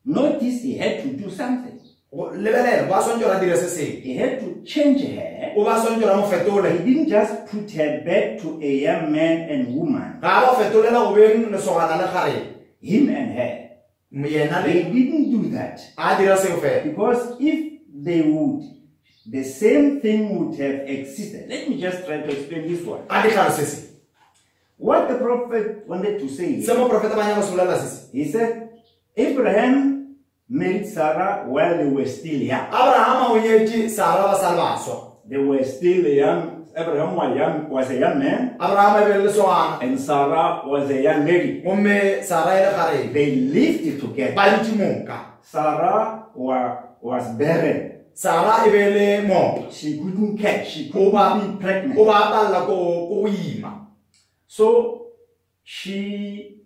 Speaker 1: do something.
Speaker 2: lebelela ba swantse ra dire se seng
Speaker 1: He had to change her.
Speaker 2: o ba swantse ra mo
Speaker 1: He
Speaker 2: fetole
Speaker 1: didn't just put her back to a young man and woman,
Speaker 2: ga ba fetolela go beng lesogana le gareng
Speaker 1: him and her.
Speaker 2: yena
Speaker 1: They
Speaker 2: le
Speaker 1: didn't do that.
Speaker 2: a dira seo fela
Speaker 1: Because if they would, the same thing would have existed. Let me just try to explain this one.
Speaker 2: a ditlhare se se
Speaker 1: What the prophet wanted to say
Speaker 2: se
Speaker 1: here,
Speaker 2: moprofeta ba nyaka go se bolela se se
Speaker 1: he said, Abraham married Sarah while they were still young.
Speaker 2: Abrahama o nyetse Sara ba sa le baswa
Speaker 1: They were still young. Abraham was a young man,
Speaker 2: Abrahama e be le lesogana
Speaker 1: and Sarah was a young lady.
Speaker 2: gomme Sara e le gareng
Speaker 1: They lived together.
Speaker 2: ba ntse monka
Speaker 1: Sarah was barren.
Speaker 2: Sara e be le mopa
Speaker 1: She couldn't catch. She
Speaker 2: o ba
Speaker 1: couldn't be pregnant.
Speaker 2: o ba palla ko go ima
Speaker 1: So she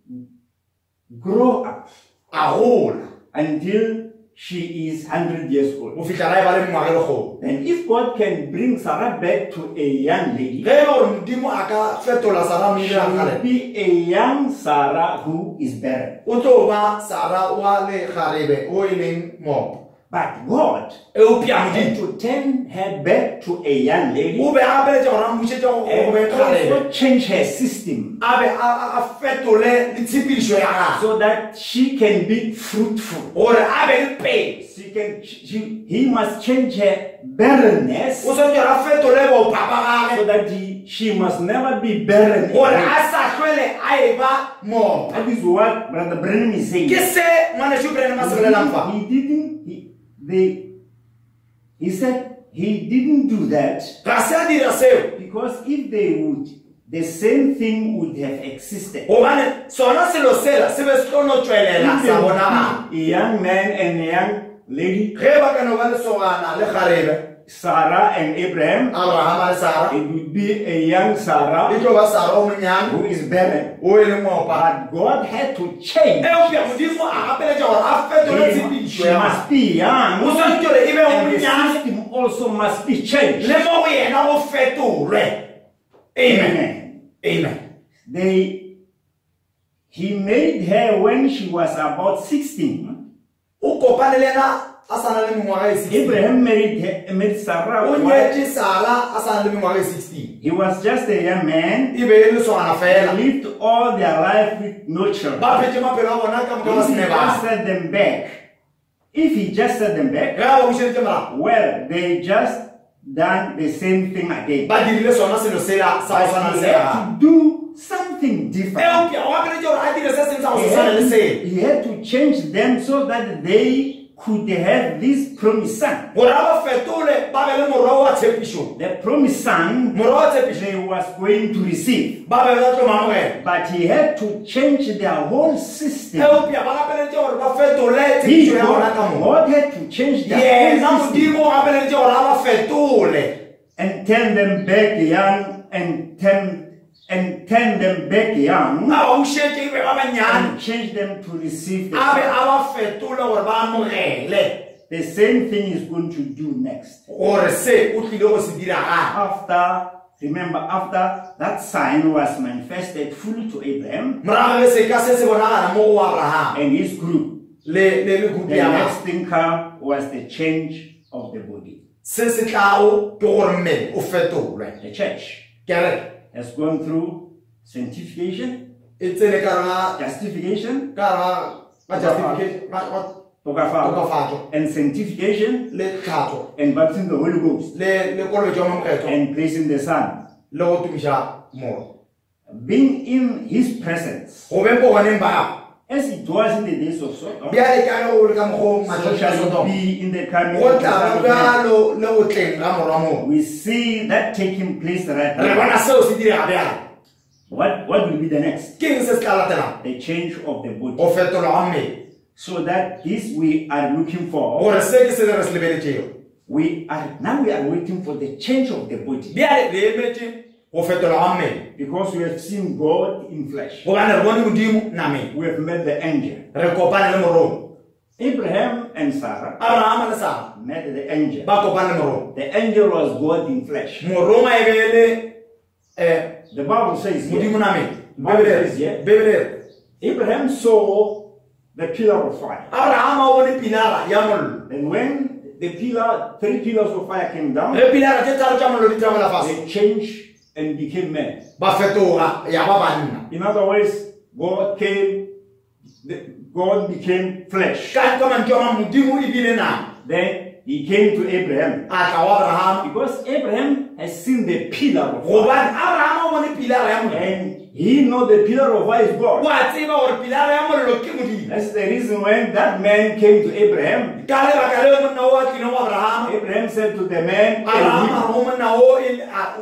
Speaker 1: grew up
Speaker 2: a gola
Speaker 1: until she is 100 years old.
Speaker 2: go fihla ga e ba le mengwaga e lekgolo.
Speaker 1: And if God can bring Sarah back to a young lady,
Speaker 2: ge e le gore modimo a ka fetola Sara
Speaker 1: she
Speaker 2: mmele a
Speaker 1: will
Speaker 2: kgale,
Speaker 1: be a young Sarah who is barren.
Speaker 2: o tlo ba Sara wa le kgarebe o e leng mopo.
Speaker 1: But God
Speaker 2: Eupša
Speaker 1: had
Speaker 2: modimo
Speaker 1: to turn her back to a young lady
Speaker 2: o be a beletša gore a mmušetša go
Speaker 1: and
Speaker 2: be kgarebe,
Speaker 1: also change her system
Speaker 2: a be a fetole le tshepedišo ya gagwe
Speaker 1: so that she can be fruitful.
Speaker 2: gore a be le pele.
Speaker 1: He must change her barrenness
Speaker 2: O tshwanetse gore a fetole bopapa
Speaker 1: so
Speaker 2: gagwe
Speaker 1: that she must never be barren.
Speaker 2: gore
Speaker 1: again.
Speaker 2: a sa hlwele a e ba mopa.
Speaker 1: That is what Brother Branham is saying.
Speaker 2: Ke se ngwaneso Branham a se bolelang fa.
Speaker 1: He said he didn't do that
Speaker 2: Ga se a dira seo
Speaker 1: because if they would, the same thing would have existed.
Speaker 2: gobane sona selo sela se be se tlo no tšwelela
Speaker 1: If
Speaker 2: sa
Speaker 1: there
Speaker 2: bonagala.
Speaker 1: would be a young man and a young lady,
Speaker 2: Ge ba ka no ba lesogana le kgarebe,
Speaker 1: Sarah and Abraham,
Speaker 2: Abraham le Sara,
Speaker 1: it would be a young Sarah
Speaker 2: e tlo ba Sara o monyane
Speaker 1: who is barren.
Speaker 2: o e le mopa.
Speaker 1: But God had to change.
Speaker 2: Eupša modimo a gapeletša gore a fetole tshepedišo
Speaker 1: She
Speaker 2: ya
Speaker 1: must
Speaker 2: gagwe.
Speaker 1: be young,
Speaker 2: O tshwanetse gore e be o
Speaker 1: and the
Speaker 2: monyane
Speaker 1: system also must be changed.
Speaker 2: le mo go yena go fetolwe. Amen.
Speaker 1: Amen.
Speaker 2: Amen.
Speaker 1: He made her when she was about 16.
Speaker 2: O kopane le ena a sa na le mengwaga e 16.
Speaker 1: Abraham married Sarah.
Speaker 2: O
Speaker 1: while
Speaker 2: nyetše Sara a sa na le mengwaga e 16.
Speaker 1: he was just a young man.
Speaker 2: E be e le lesogana
Speaker 1: They
Speaker 2: fela.
Speaker 1: lived all their life with no children.
Speaker 2: Ba phetše maphelo a bona ka moka ba
Speaker 1: If he
Speaker 2: sene
Speaker 1: just
Speaker 2: bana.
Speaker 1: set them back, if he just set them
Speaker 2: Ge
Speaker 1: back,
Speaker 2: a ba bušeditše morago,
Speaker 1: well, they just done the same thing again.
Speaker 2: ba dirile sona selo sela sa go tshwana
Speaker 1: But
Speaker 2: le
Speaker 1: he
Speaker 2: sela.
Speaker 1: had to do something different.
Speaker 2: Eupša o gapeletše gore a dire se sengwe sa go se tshwane le selo.
Speaker 1: He had to change them so that they could have this promised son.
Speaker 2: Gore a ba fetole ba be le morwa wa tshepišo.
Speaker 1: The promised son
Speaker 2: Morwa wa tshepišo
Speaker 1: they was going to receive.
Speaker 2: ba be ba tlo mamogela.
Speaker 1: But he had to change their whole system.
Speaker 2: Eupša ba gapeletše gore ba fetole
Speaker 1: He,
Speaker 2: tshepišo ya bona ka moka.
Speaker 1: God had to change their
Speaker 2: Yena
Speaker 1: whole system
Speaker 2: modimo o gapeletše gore a ba fetole.
Speaker 1: and turn them back young and turn them back young
Speaker 2: A ba bušetše e be ba banyane.
Speaker 1: and change them to receive the
Speaker 2: A be
Speaker 1: son.
Speaker 2: a ba fetole gore ba amogele.
Speaker 1: The same thing is going to do next.
Speaker 2: Gore se o tlile go se dira gape.
Speaker 1: After that sign was manifested fully to Abraham
Speaker 2: Morago le seka se se bonagala mo go Abraham
Speaker 1: and his group,
Speaker 2: le
Speaker 1: the
Speaker 2: grupu ya
Speaker 1: next
Speaker 2: gagwe.
Speaker 1: thing come was the change of the body.
Speaker 2: Se se tlago ke gore mmele o fetolwe.
Speaker 1: The church
Speaker 2: Kereke
Speaker 1: has gone through sanctification,
Speaker 2: e tsene ka ga
Speaker 1: justification,
Speaker 2: justification ga tokafatso
Speaker 1: and sanctification,
Speaker 2: le tlhatso
Speaker 1: and baptism of the Holy Ghost,
Speaker 2: le kolotso ya mamokgetho
Speaker 1: and placing the Son.
Speaker 2: le go tumiša moya.
Speaker 1: Being in his presence,
Speaker 2: Go beng po boneng ba
Speaker 1: as it was in the days of Sodom,
Speaker 2: bjale ka ge go le ka mokgwa
Speaker 1: so
Speaker 2: matšatši a
Speaker 1: shall it
Speaker 2: Sodoma.
Speaker 1: be in the coming
Speaker 2: Go
Speaker 1: of the
Speaker 2: tla
Speaker 1: Son of Man.
Speaker 2: bjalo le go tleng ga morwa moo.
Speaker 1: We see that taking place right
Speaker 2: Re
Speaker 1: now.
Speaker 2: bona seo se direga bjale.
Speaker 1: What will be the next?
Speaker 2: Ke eng se se tla latelang?
Speaker 1: The change of the body.
Speaker 2: Go fetolwa ga mmele.
Speaker 1: So that this we are looking for.
Speaker 2: Gore se ke se le re se lebeletšego.
Speaker 1: We are waiting for the change of the body.
Speaker 2: Bjale re emetše go fetolwa ga mmele.
Speaker 1: Because we have seen God in flesh.
Speaker 2: Gobane re bone modimo nameng.
Speaker 1: We have met the angel.
Speaker 2: Re kopane le moromo.
Speaker 1: Abraham and Sarah
Speaker 2: Abraham le Sara
Speaker 1: met the angel.
Speaker 2: ba kopane le moromo.
Speaker 1: The angel was God in flesh.
Speaker 2: Moromo e be
Speaker 1: The Bible says
Speaker 2: le modimo
Speaker 1: here,
Speaker 2: nameng. Bebele.
Speaker 1: Abraham saw the pillar of fire.
Speaker 2: Abraham a bone pilara ya mollo.
Speaker 1: And when the three pillars of fire came down,
Speaker 2: Ge pilara tše tharo tša mollo di tramela fase.
Speaker 1: they changed and became men.
Speaker 2: Ba fetoga ya ba banna.
Speaker 1: In other words, God became flesh.
Speaker 2: Ka mantšu a mang modimo e bile nama.
Speaker 1: Then he came to Abraham.
Speaker 2: A tla wa Abraham.
Speaker 1: Because Abraham has seen the pillar of fire.
Speaker 2: Gobane Abraham a bone pilara ya mollo.
Speaker 1: And he know the pillar of fire is God.
Speaker 2: Wa tseba gore pilara ya mollo ke modimo.
Speaker 1: That's the reason when that man came to Abraham,
Speaker 2: Ka lebaka leo monna o a tlileng go Abraham.
Speaker 1: Abraham said to the man,
Speaker 2: Abraham a
Speaker 1: Elohim.
Speaker 2: go monna o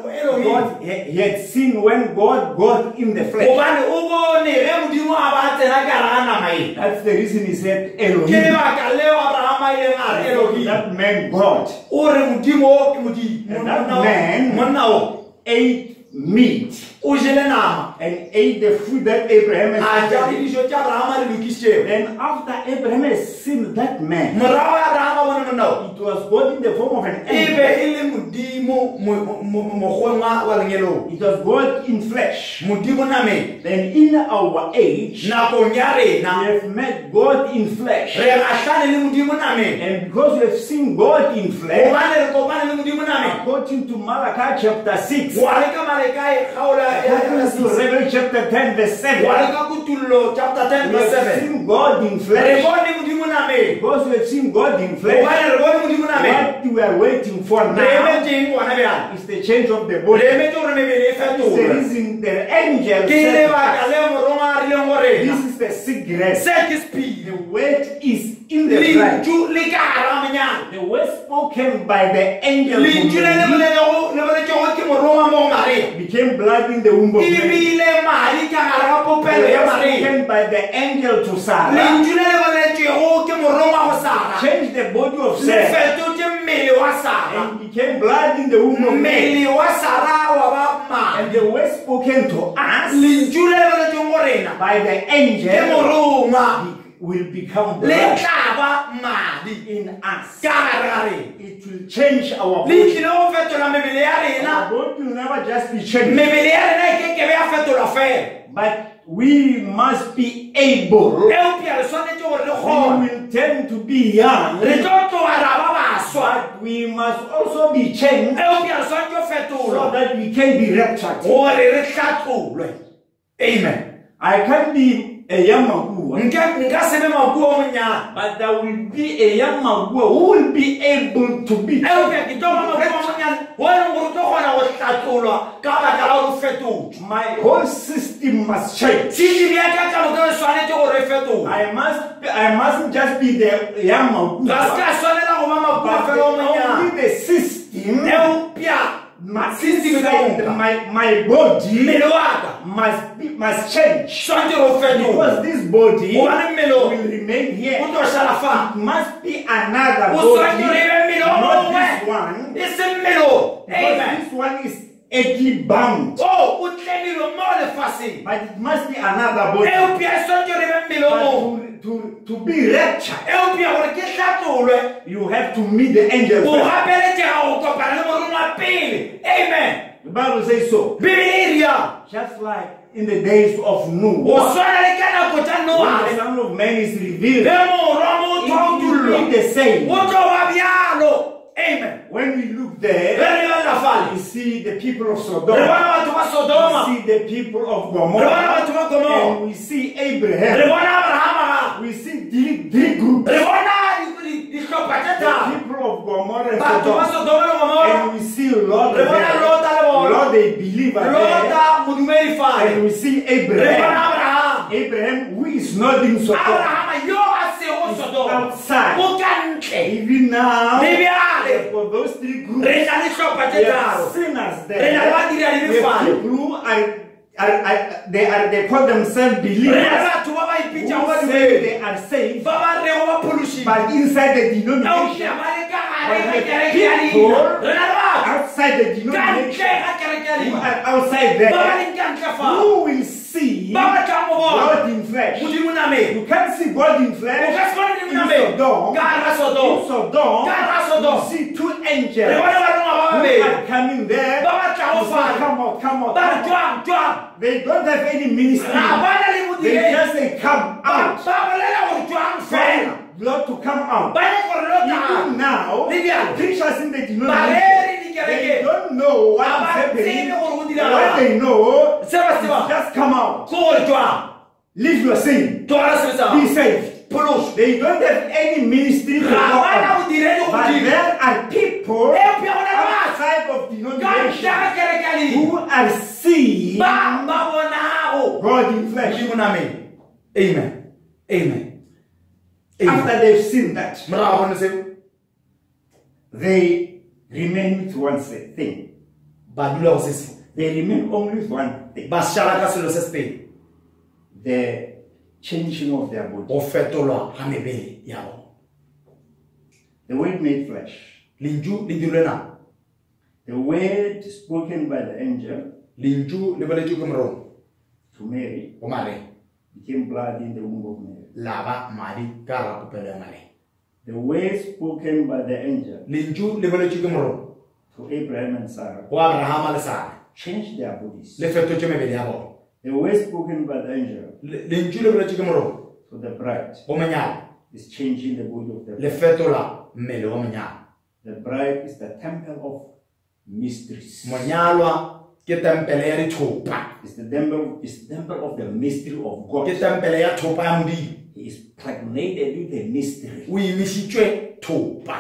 Speaker 2: Elohim.
Speaker 1: God, he had seen when God got in the flesh.
Speaker 2: Gobane o bone ge modimo a ba tsena ka ga nama e.
Speaker 1: That's the reason he said
Speaker 2: Ke
Speaker 1: Elohim.
Speaker 2: lebaka leo Abraham a ileng a re Elohim.
Speaker 1: That man God
Speaker 2: O re modimo ke modimo.
Speaker 1: And that man
Speaker 2: Monna o
Speaker 1: ate meat
Speaker 2: o jele nama
Speaker 1: and ate the food that Abraham
Speaker 2: a
Speaker 1: had
Speaker 2: ja
Speaker 1: eaten.
Speaker 2: dijo tša Abrahama le lokisitšego
Speaker 1: Then after Abraham has seen that man,
Speaker 2: morago ya Abrahama bononao
Speaker 1: it was God in the form of an
Speaker 2: e
Speaker 1: angel.
Speaker 2: be e le modimo mokgweng wa lenyelong
Speaker 1: It was God in flesh.
Speaker 2: modimo nameng
Speaker 1: Then in our age,
Speaker 2: nakong ya
Speaker 1: we
Speaker 2: rena
Speaker 1: have met God in flesh.
Speaker 2: re gahlane le modimo nameng
Speaker 1: And because we have seen God in flesh,
Speaker 2: gobane re kopane le modimo nameng
Speaker 1: according to Malachi chapter 6,
Speaker 2: wa le ka malekae kgaola
Speaker 1: according to Revelation chapter 10 verse 7,
Speaker 2: wa le ka kutullo chapter 10
Speaker 1: we
Speaker 2: verse
Speaker 1: have
Speaker 2: 7
Speaker 1: seen God in
Speaker 2: re
Speaker 1: flesh.
Speaker 2: bone modimo nameng
Speaker 1: Because we have seen God in flesh,
Speaker 2: gobane re bone modimo nameng
Speaker 1: what we are waiting for
Speaker 2: re
Speaker 1: now
Speaker 2: emetseng gona bjale
Speaker 1: is the change of the
Speaker 2: re
Speaker 1: body.
Speaker 2: emetse gore mebele e
Speaker 1: That is the
Speaker 2: fetolwe
Speaker 1: reason the angel
Speaker 2: ke
Speaker 1: said,
Speaker 2: lebaka le morongwa a rileng gorena
Speaker 1: this is the secret.
Speaker 2: se ke speed
Speaker 1: The word is in the bride.
Speaker 2: lentšu le ka gara monyana
Speaker 1: The word spoken by the angel
Speaker 2: lentšu le le boletšego ke morongwa mo maria
Speaker 1: became blood in the womb of
Speaker 2: e
Speaker 1: Mary.
Speaker 2: bile madi ka gara ga
Speaker 1: The
Speaker 2: popelo ya
Speaker 1: word
Speaker 2: maria
Speaker 1: spoken by the angel to Sarah
Speaker 2: lentšu le le boletšego ke morongwa go sara
Speaker 1: changed the body of
Speaker 2: le
Speaker 1: Sarah
Speaker 2: fetotše mmele wa sara
Speaker 1: and became blood in the womb of Mary.
Speaker 2: mmele wa sara wa ba
Speaker 1: And
Speaker 2: madi
Speaker 1: the word spoken to us
Speaker 2: lentšu le le boletšego gorena
Speaker 1: by the
Speaker 2: ke
Speaker 1: angel
Speaker 2: morongwa
Speaker 1: will become
Speaker 2: le
Speaker 1: blood
Speaker 2: tla ba madi
Speaker 1: in us.
Speaker 2: ka gare ga rena
Speaker 1: It will change our
Speaker 2: le
Speaker 1: body.
Speaker 2: tlile go fetola mebele ya rena
Speaker 1: Our body will never just be changed,
Speaker 2: mebele ya rena e kekebe ya fetolwa fela
Speaker 1: but we must be able.
Speaker 2: eupša re swanetše gore le
Speaker 1: We
Speaker 2: kgone
Speaker 1: will tend to be young,
Speaker 2: re tlo tloga ra ba baswa
Speaker 1: but we must also be changed
Speaker 2: eupša re swanetše go
Speaker 1: so
Speaker 2: fetolwa
Speaker 1: that we can be raptured.
Speaker 2: gore re hlatlolwe amen
Speaker 1: I can't be a young Magua,
Speaker 2: nka sebe makuo o monyana
Speaker 1: but there will be a young Magua who will be able to be
Speaker 2: eupša ke toga makuo o monyana wo e leng gore o tlo kgona go hlatlolwa ka baka la gore fetolwe
Speaker 1: My whole system must change.
Speaker 2: sesebe ya ka ka moka e swanetše gore e fetolwe
Speaker 1: I mustn't just be the young
Speaker 2: ga se
Speaker 1: Magua,
Speaker 2: ka swanela go ba makuo
Speaker 1: but
Speaker 2: fela o monyana
Speaker 1: only the system.
Speaker 2: eupša
Speaker 1: System my body
Speaker 2: mmele wa ka
Speaker 1: must change.
Speaker 2: swanetše go fetolwa
Speaker 1: Because this body
Speaker 2: gobane mmele o
Speaker 1: will remain here.
Speaker 2: o tlo šala fa
Speaker 1: Must be another
Speaker 2: o
Speaker 1: body,
Speaker 2: swanetše gore e be mmele o
Speaker 1: not
Speaker 2: mongwe
Speaker 1: this one.
Speaker 2: e se mmele o
Speaker 1: Because
Speaker 2: amen
Speaker 1: this one is earthly bound,
Speaker 2: o tlemilwe mo lefaseng
Speaker 1: but it must be another body.
Speaker 2: eupša e swanetše gore e be mmele o mongwe
Speaker 1: But to be raptured,
Speaker 2: eupša gore ke hlatlolwe
Speaker 1: you have to meet the angel
Speaker 2: o
Speaker 1: first.
Speaker 2: gapeletšega go kopana le morong wa pele amen
Speaker 1: The Bible says so.
Speaker 2: bibele e riang
Speaker 1: Just like in the days of
Speaker 2: o
Speaker 1: Noah,
Speaker 2: swana le ka nako tša
Speaker 1: when the
Speaker 2: noale
Speaker 1: Son of Man is revealed,
Speaker 2: le morwa mo o twa o
Speaker 1: it will
Speaker 2: tullwa
Speaker 1: be the same.
Speaker 2: o tlo ba bjalo amen
Speaker 1: When we look
Speaker 2: ge
Speaker 1: there,
Speaker 2: re lebelela fale
Speaker 1: we see the people of
Speaker 2: re
Speaker 1: Sodom,
Speaker 2: bona batho ba sodoma
Speaker 1: we see the people of
Speaker 2: re bona
Speaker 1: Gomorrah,
Speaker 2: batho ba gomora
Speaker 1: and we see
Speaker 2: re
Speaker 1: Abraham.
Speaker 2: bona abrahama ga
Speaker 1: We see three groups,
Speaker 2: re bona dihlopha tše
Speaker 1: the
Speaker 2: tharo
Speaker 1: people of Gomorrah and
Speaker 2: batho ba
Speaker 1: Sodom.
Speaker 2: sodoma le gomora
Speaker 1: And we see Lot
Speaker 2: re bona
Speaker 1: there.
Speaker 2: lota le bona
Speaker 1: Lot, they believe are there.
Speaker 2: lota modumedi fale
Speaker 1: And we see
Speaker 2: re bona
Speaker 1: Abraham.
Speaker 2: abrahama
Speaker 1: Abraham, who is not in Sodom,
Speaker 2: abrahama yo a sego sodoma
Speaker 1: outside.
Speaker 2: o ka ntle
Speaker 1: Even now,
Speaker 2: le bjale
Speaker 1: for those three groups,
Speaker 2: re na le hlopha tše
Speaker 1: there
Speaker 2: tharo
Speaker 1: are sinners there.
Speaker 2: re na le badiri a
Speaker 1: The
Speaker 2: dibefale
Speaker 1: people who they call themselves
Speaker 2: re na le
Speaker 1: believers,
Speaker 2: batho ba ba
Speaker 1: who
Speaker 2: ipitšago ba
Speaker 1: say
Speaker 2: dumedi
Speaker 1: they are saved,
Speaker 2: ba ba rego ba phološile
Speaker 1: but inside the
Speaker 2: eupša
Speaker 1: denomination,
Speaker 2: ba le ka gare ga kereke ya leina re na le batho
Speaker 1: outside the
Speaker 2: ka ntle
Speaker 1: denomination,
Speaker 2: ga kereke ya
Speaker 1: who
Speaker 2: leina
Speaker 1: are outside
Speaker 2: ba ba
Speaker 1: there,
Speaker 2: leng ka ntle fao
Speaker 1: who will see
Speaker 2: ba batlang mo bona
Speaker 1: God in flesh.
Speaker 2: modimo nameng
Speaker 1: You can't see God in
Speaker 2: o
Speaker 1: flesh.
Speaker 2: ka se bone modimo
Speaker 1: In
Speaker 2: nameng
Speaker 1: Sodom,
Speaker 2: ka gare ga
Speaker 1: in
Speaker 2: sodoma
Speaker 1: Sodom,
Speaker 2: ka gare ga sodoma
Speaker 1: you see two
Speaker 2: re
Speaker 1: angels
Speaker 2: bone balongwa ba
Speaker 1: who
Speaker 2: babedi
Speaker 1: are coming there.
Speaker 2: ba batlago
Speaker 1: You say,
Speaker 2: fale
Speaker 1: come out, come out,
Speaker 2: ba re
Speaker 1: come out.
Speaker 2: jwang
Speaker 1: They don't have any ministry.
Speaker 2: ga bana le
Speaker 1: They
Speaker 2: modiredi
Speaker 1: just say, come out.
Speaker 2: ba bolela gore jwang fela
Speaker 1: Lord to come out.
Speaker 2: ba le gore lota
Speaker 1: Even now,
Speaker 2: Le bjalo.
Speaker 1: preachers in the denomination,
Speaker 2: bareri
Speaker 1: they
Speaker 2: dikereke
Speaker 1: don't know what
Speaker 2: ga
Speaker 1: is
Speaker 2: ba tsebe
Speaker 1: happening.
Speaker 2: gore go dira
Speaker 1: What they know
Speaker 2: se ba se ba
Speaker 1: is just come out.
Speaker 2: ko gore jwang
Speaker 1: Leave your sin.
Speaker 2: tlogela sebe sa
Speaker 1: Be saved.
Speaker 2: pholoso
Speaker 1: They don't have any ministry to
Speaker 2: ga
Speaker 1: go
Speaker 2: bana
Speaker 1: on.
Speaker 2: modiredi go
Speaker 1: But
Speaker 2: dira
Speaker 1: there are people
Speaker 2: eupša go na le batho
Speaker 1: outside of
Speaker 2: ka ntle
Speaker 1: denomination
Speaker 2: ga kereke ya leina
Speaker 1: who are seeing
Speaker 2: ba bonago
Speaker 1: God in flesh.
Speaker 2: modimo nameng amen amen
Speaker 1: After they've seen that,
Speaker 2: morago bone seo
Speaker 1: they remain with one thing.
Speaker 2: ba dula go se se
Speaker 1: They remain only with one thing.
Speaker 2: ba šala ka selo se se pedi
Speaker 1: The changing of their body.
Speaker 2: go fetolwa ga mebele ya bona
Speaker 1: The word made flesh.
Speaker 2: lentšu le dirilwe nako
Speaker 1: The word spoken by the angel
Speaker 2: Linju le bale chuke mro.
Speaker 1: to Mary,
Speaker 2: O mare.
Speaker 1: became blood in the womb of Mary.
Speaker 2: Lava mari kara kupele mare.
Speaker 1: The words spoken by the angel
Speaker 2: Linju le bale chuke mro.
Speaker 1: to Abraham and Sarah
Speaker 2: O Abraham al Sara.
Speaker 1: changed their bodies.
Speaker 2: Le feto cheme bele abo.
Speaker 1: The words spoken by the angel
Speaker 2: Linju le bale chuke mro.
Speaker 1: to the bride
Speaker 2: O manyal.
Speaker 1: is changing the body of the
Speaker 2: Le
Speaker 1: bride.
Speaker 2: feto la mele o manyal.
Speaker 1: The bride is the temple of mysteries.
Speaker 2: Manyalwa ke tempele ya dithopa.
Speaker 1: It's the temple of the mystery of God.
Speaker 2: Ke tempele ya thopa ya modimo.
Speaker 1: He is pregnated with a mystery.
Speaker 2: O imisitswe thopa.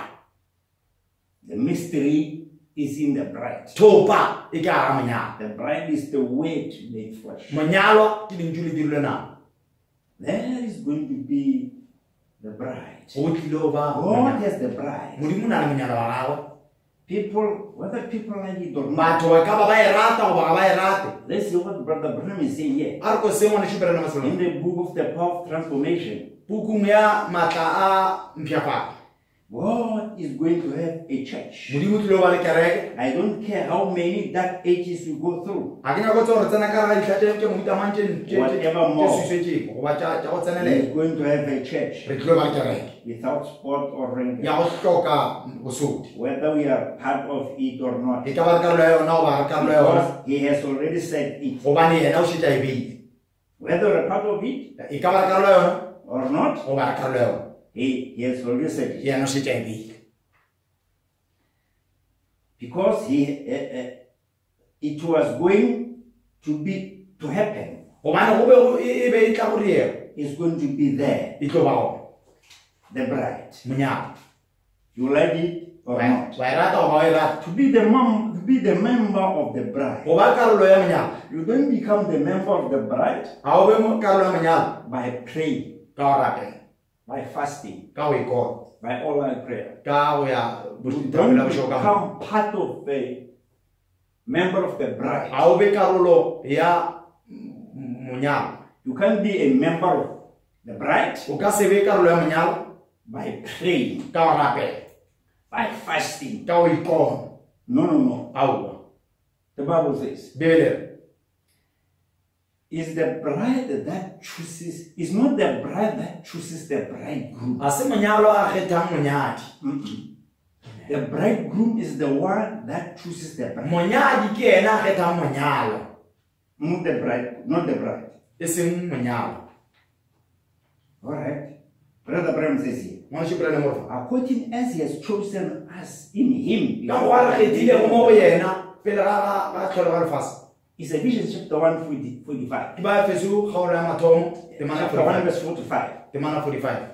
Speaker 1: The mystery is in the bride.
Speaker 2: Thopa e ka ara manyalo.
Speaker 1: The bride is the word made flesh.
Speaker 2: Manyalo ke linju le dirile na.
Speaker 1: There is going to be the bride.
Speaker 2: O tlilo ba.
Speaker 1: God has the bride.
Speaker 2: Modimo na le manyalo wa gagwe.
Speaker 1: People, whether people like it or not,
Speaker 2: Batho ba ka ba e rata o ba ba e rate.
Speaker 1: let's see what Brother Branham is saying here.
Speaker 2: A re ko se ngwana shipela na
Speaker 1: In
Speaker 2: masolo.
Speaker 1: the book of the Power of Transformation,
Speaker 2: Bukung ya matla a mphiafatso.
Speaker 1: God is going to have a church.
Speaker 2: Modimo tlilo ba le kereke.
Speaker 1: I don't care how many dark ages you go through.
Speaker 2: A ke nyaka go tsena ka ga ditlhathe ke mohuta mang tse
Speaker 1: Whatever more.
Speaker 2: suswetseng go ba tsa go
Speaker 1: He
Speaker 2: tsenelela.
Speaker 1: is going to have a church
Speaker 2: Re tlilo ba le kereke
Speaker 1: without spot or wrinkle.
Speaker 2: ya go hloka bosodi.
Speaker 1: Whether we are part of it or not.
Speaker 2: E ka ba le karolo ya yona o ba le karolo ya yona.
Speaker 1: Because he has already said it.
Speaker 2: Gobane yena o šetša e beile.
Speaker 1: Whether we're a part of it
Speaker 2: E ka ba le karolo ya yona
Speaker 1: or not,
Speaker 2: o ba le karolo ya yona.
Speaker 1: he has already said it.
Speaker 2: Yena o šetša e beile.
Speaker 1: Because it was going to happen.
Speaker 2: Gobane go be e be e tla go riego.
Speaker 1: It's going to be there.
Speaker 2: E tlo ba gona.
Speaker 1: The bride.
Speaker 2: Monyalo.
Speaker 1: You like it or not?
Speaker 2: Wa e rata o ba o e rata.
Speaker 1: To be the member of the bride.
Speaker 2: Go ba karolo ya monyalo.
Speaker 1: You don't become the member of the bride
Speaker 2: Ga o be karolo ya monyalo
Speaker 1: by praying,
Speaker 2: ka go rapela,
Speaker 1: by fasting,
Speaker 2: ka go ikona,
Speaker 1: by all-out prayer.
Speaker 2: ka go ya
Speaker 1: You
Speaker 2: thapela
Speaker 1: don't
Speaker 2: bošego ka mo.
Speaker 1: become part of the member of the bride.
Speaker 2: Ga o be karolo ya monyalo.
Speaker 1: You can't be a member of the bride
Speaker 2: O ka se be karolo ya monyalo
Speaker 1: by praying,
Speaker 2: ka go rapela,
Speaker 1: by fasting.
Speaker 2: ka go ikona.
Speaker 1: No.
Speaker 2: Aowa.
Speaker 1: The Bible says,
Speaker 2: Bebele.
Speaker 1: is the bride that chooses, it's not the bride that chooses the bridegroom.
Speaker 2: A se monyalo a kgethang monyadi.
Speaker 1: The bridegroom is the one that chooses the bride.
Speaker 2: Monyadi ke ena a kgethang monyalo.
Speaker 1: Not the bride, not the bride.
Speaker 2: E seng monyalo.
Speaker 1: Alright. Brother Branham says here,
Speaker 2: Ngwana shipela le morfa.
Speaker 1: according as he has chosen us in him.
Speaker 2: Ka go a re kgethile go mo go yena pele ga tlhole ga lefase.
Speaker 1: It's Ephesians chapter 1, 45.
Speaker 2: Ke ba Efeso kgaolo ya mathomo temana
Speaker 1: Chapter 1
Speaker 2: 45.
Speaker 1: verse 4 to 5.
Speaker 2: Temana 45.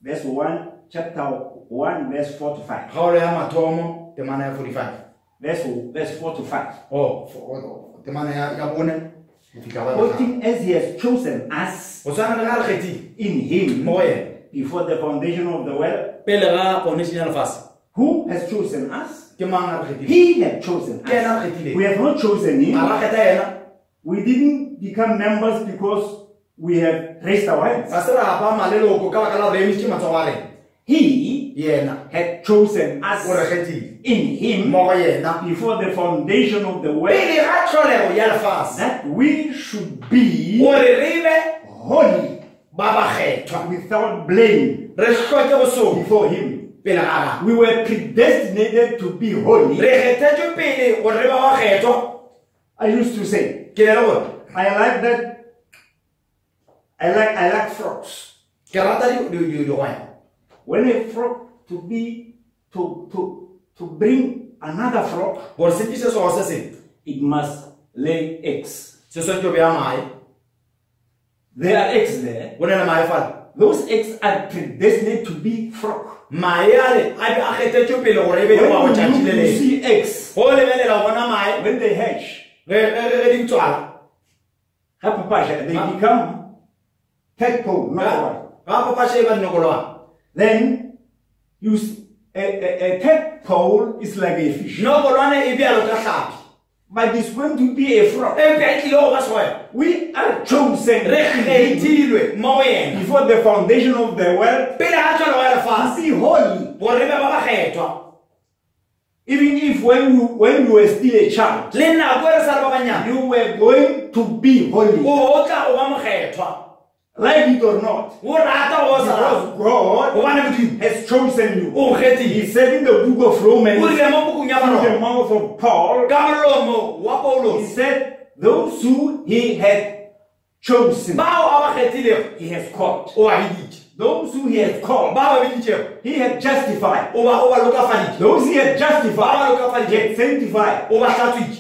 Speaker 1: Verse 1, chapter 1 verse 4 to 5.
Speaker 2: Kgaolo ya mathomo temana ya 45.
Speaker 1: Verse 4 to 5.
Speaker 2: Oh, temana ya bone.
Speaker 1: According as he has chosen us
Speaker 2: Go tshwana le ga re kgethile
Speaker 1: in him
Speaker 2: mo go yena
Speaker 1: before the foundation of the world.
Speaker 2: pele ga foundation ya lefase.
Speaker 1: Who has chosen us?
Speaker 2: Ke mang a re kgethile?
Speaker 1: He had chosen
Speaker 2: Ke ena a
Speaker 1: us.
Speaker 2: re kgethile.
Speaker 1: We have not chosen him.
Speaker 2: A ra kgetha yena.
Speaker 1: We didn't become members because we have raised our hands.
Speaker 2: Ga se ra apa maleloko ka baka la re emisitse matsogo a rena.
Speaker 1: He
Speaker 2: Yena
Speaker 1: had chosen us
Speaker 2: o re kgethile
Speaker 1: in him
Speaker 2: mo go yena
Speaker 1: before the foundation of the world,
Speaker 2: pele ga tlholego ya lefase
Speaker 1: that we should be
Speaker 2: gore re be
Speaker 1: holy
Speaker 2: ba ba kgethwa
Speaker 1: without blame
Speaker 2: re hloke bosomi
Speaker 1: before him.
Speaker 2: pele ga gagwe.
Speaker 1: We were predestinated to be holy.
Speaker 2: Re kgethetswe pele gore re ba ba kgethwa.
Speaker 1: I used to say,
Speaker 2: Ke le gore
Speaker 1: I like that. I like frogs.
Speaker 2: ke rata digwaya.
Speaker 1: When a frog to bring another frog,
Speaker 2: Gore se tlise sego se seng
Speaker 1: it must lay eggs.
Speaker 2: se tshwanetse go beya mae.
Speaker 1: There are eggs there.
Speaker 2: Go na le mae fale.
Speaker 1: Those eggs are predestined to be frog.
Speaker 2: Mae ale a be a kgethetswe pele gore e be le wa go tšatši le
Speaker 1: When you
Speaker 2: leng.
Speaker 1: see eggs,
Speaker 2: Go lebelela bona mae
Speaker 1: when they hatch,
Speaker 2: ge di tswala.
Speaker 1: they become tadpole, not one.
Speaker 2: Ga papashe e ba dinokoloana.
Speaker 1: Then a tadpole is like a fish,
Speaker 2: Nokolwane e bjalo ka hlapi.
Speaker 1: but it's going to be a frog.
Speaker 2: E be a tlile go ba segoya.
Speaker 1: We are chosen
Speaker 2: Re kgethilwe mo go yena
Speaker 1: before the foundation of the world
Speaker 2: pele ga tlholego ya
Speaker 1: to
Speaker 2: lefase
Speaker 1: be holy.
Speaker 2: gore re be ba ba kgethwa.
Speaker 1: Even if when you were still a child, you were going to be holy. Like it or not, because God has chosen you. He said in the book of Romans, through the mouth of Paul, he said, those who he had chosen, he has called. Those who he has called, he had justified. Those he had justified, he had sanctified.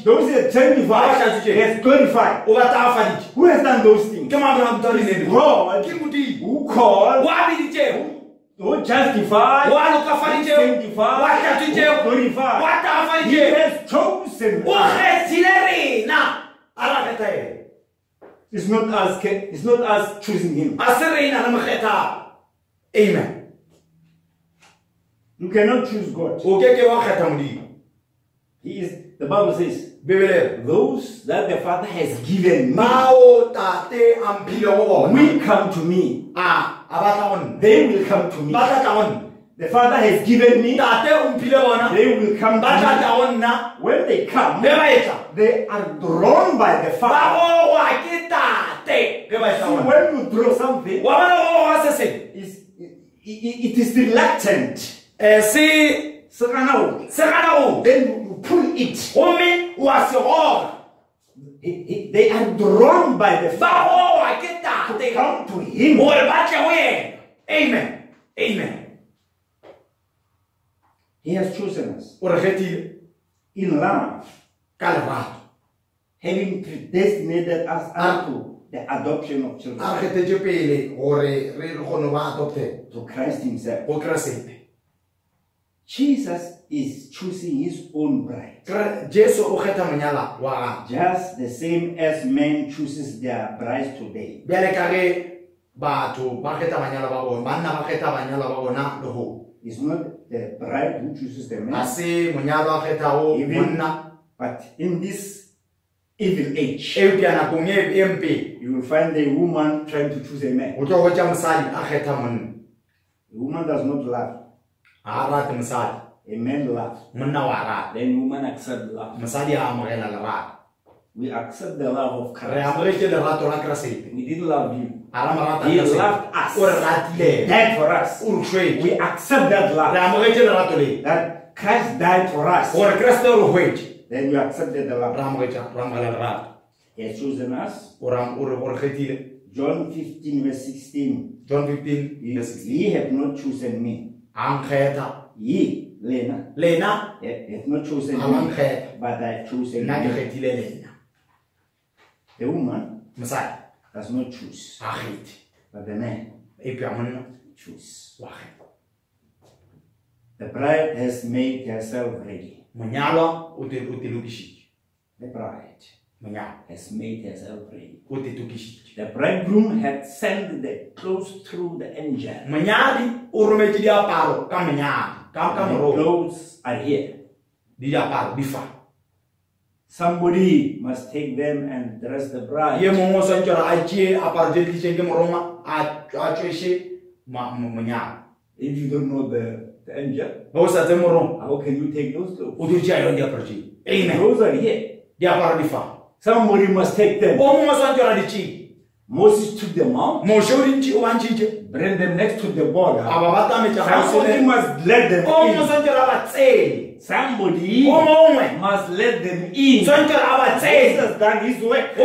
Speaker 1: Those he had sanctified, he has glorified. Who has done those things? God, who called, who justified, who sanctified, who glorified. He has chosen. It's not us choosing him.
Speaker 2: Amen.
Speaker 1: You cannot choose God. He is, the Bible says, those that the Father has given me will come to me. They will come to me. The Father has given me. They will come to me. When they come, they are drawn by the Father. So when you draw something, it is reluctant. Then you pull it. They are drawn by the Father to come to him.
Speaker 2: Amen. Amen.
Speaker 1: He has chosen us in love, having predestinated us unto the adoption of children to Christ himself. Jesus is choosing his own bride, just the same as men chooses their brides today. It's not the bride who chooses the man, but in this evil age, you will find a woman trying to choose a man. The woman does not love. A man loves. Then woman accepts love. We accept the love of Christ. We didn't love you. He loved us. He died for us. We accept that love. That Christ died for us. Then we accepted the love. He has chosen us. John 15 verse 16. Ye have not chosen me. Ye, Lena, have not chosen me, but I have chosen you. The woman does not choose, but the man chooses. The bride has made herself ready. The bride has made herself ready. The bridegroom had sent the clothes through the angel. The clothes are here. Somebody must take them and dress the bride. If you don't know the angel, how can you take those clothes?
Speaker 2: Amen.
Speaker 1: Those are here. Somebody must take them. Moses took them out, bring them next to the border. Somebody must let them in. Somebody must let them in. Moses has done his work. The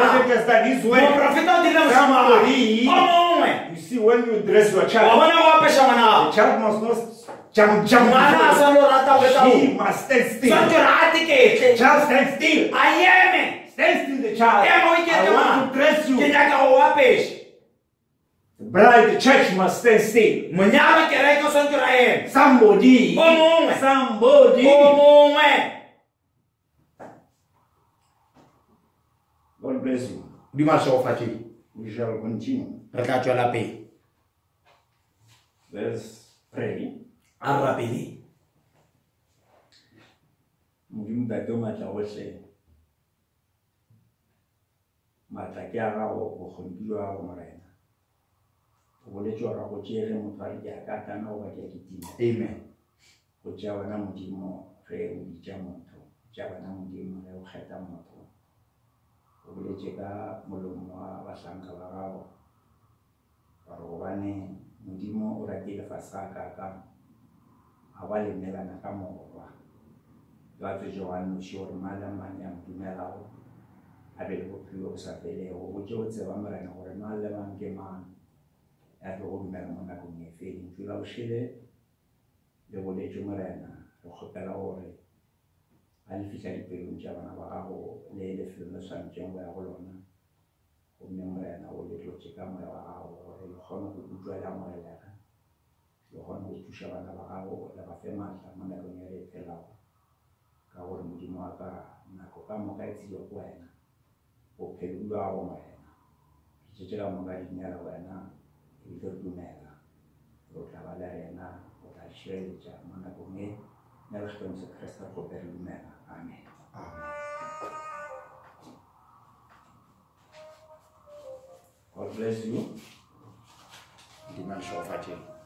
Speaker 1: prophet has done his work. Somebody, you see, when you dress your child, the child must not jump. He must stand still. Child, stand still. Stand still, the child. I want to dress you. The bride, the church must stand still. Somebody. God bless you. We shall continue. Let's pray.
Speaker 2: Amen.
Speaker 1: go tšea wena modimo ge o ditša motho tšea wena modimo ge o kgetha motho o boletše ka molomo wa bahlanka ba gago gore gobane modimo o ratile lefase ga kaka a ba lemelana ka morwa yo a tswetše wa noši gore mang le mang ya modumelago a be le bophelo bo sa felego o tše o tseba morena gore mang le mang ke mang ya tlo go dumela mo nakong e feding tšula o šele le boletše morena re kgopela gore a le fitlha dipelong tša bana ba gago le lefelo le swanetšeng go ya go lona gomme morena o le tlotše ka moya wa gago gore le kgone go utlwa le amogelega le kgone go thuša bana ba gago le ba fe maatla mo nakong ya le phelago ka gore modimo wa ka nako ka moka e tsile ko wena bophelo bja go morena ditšhe ka moka di neela wena e tlo dumela o tla ba le rena o tla šireletša mo nakong e nna le kgetho Jesu Kriste go re dumela amen. God bless you. Dimanche au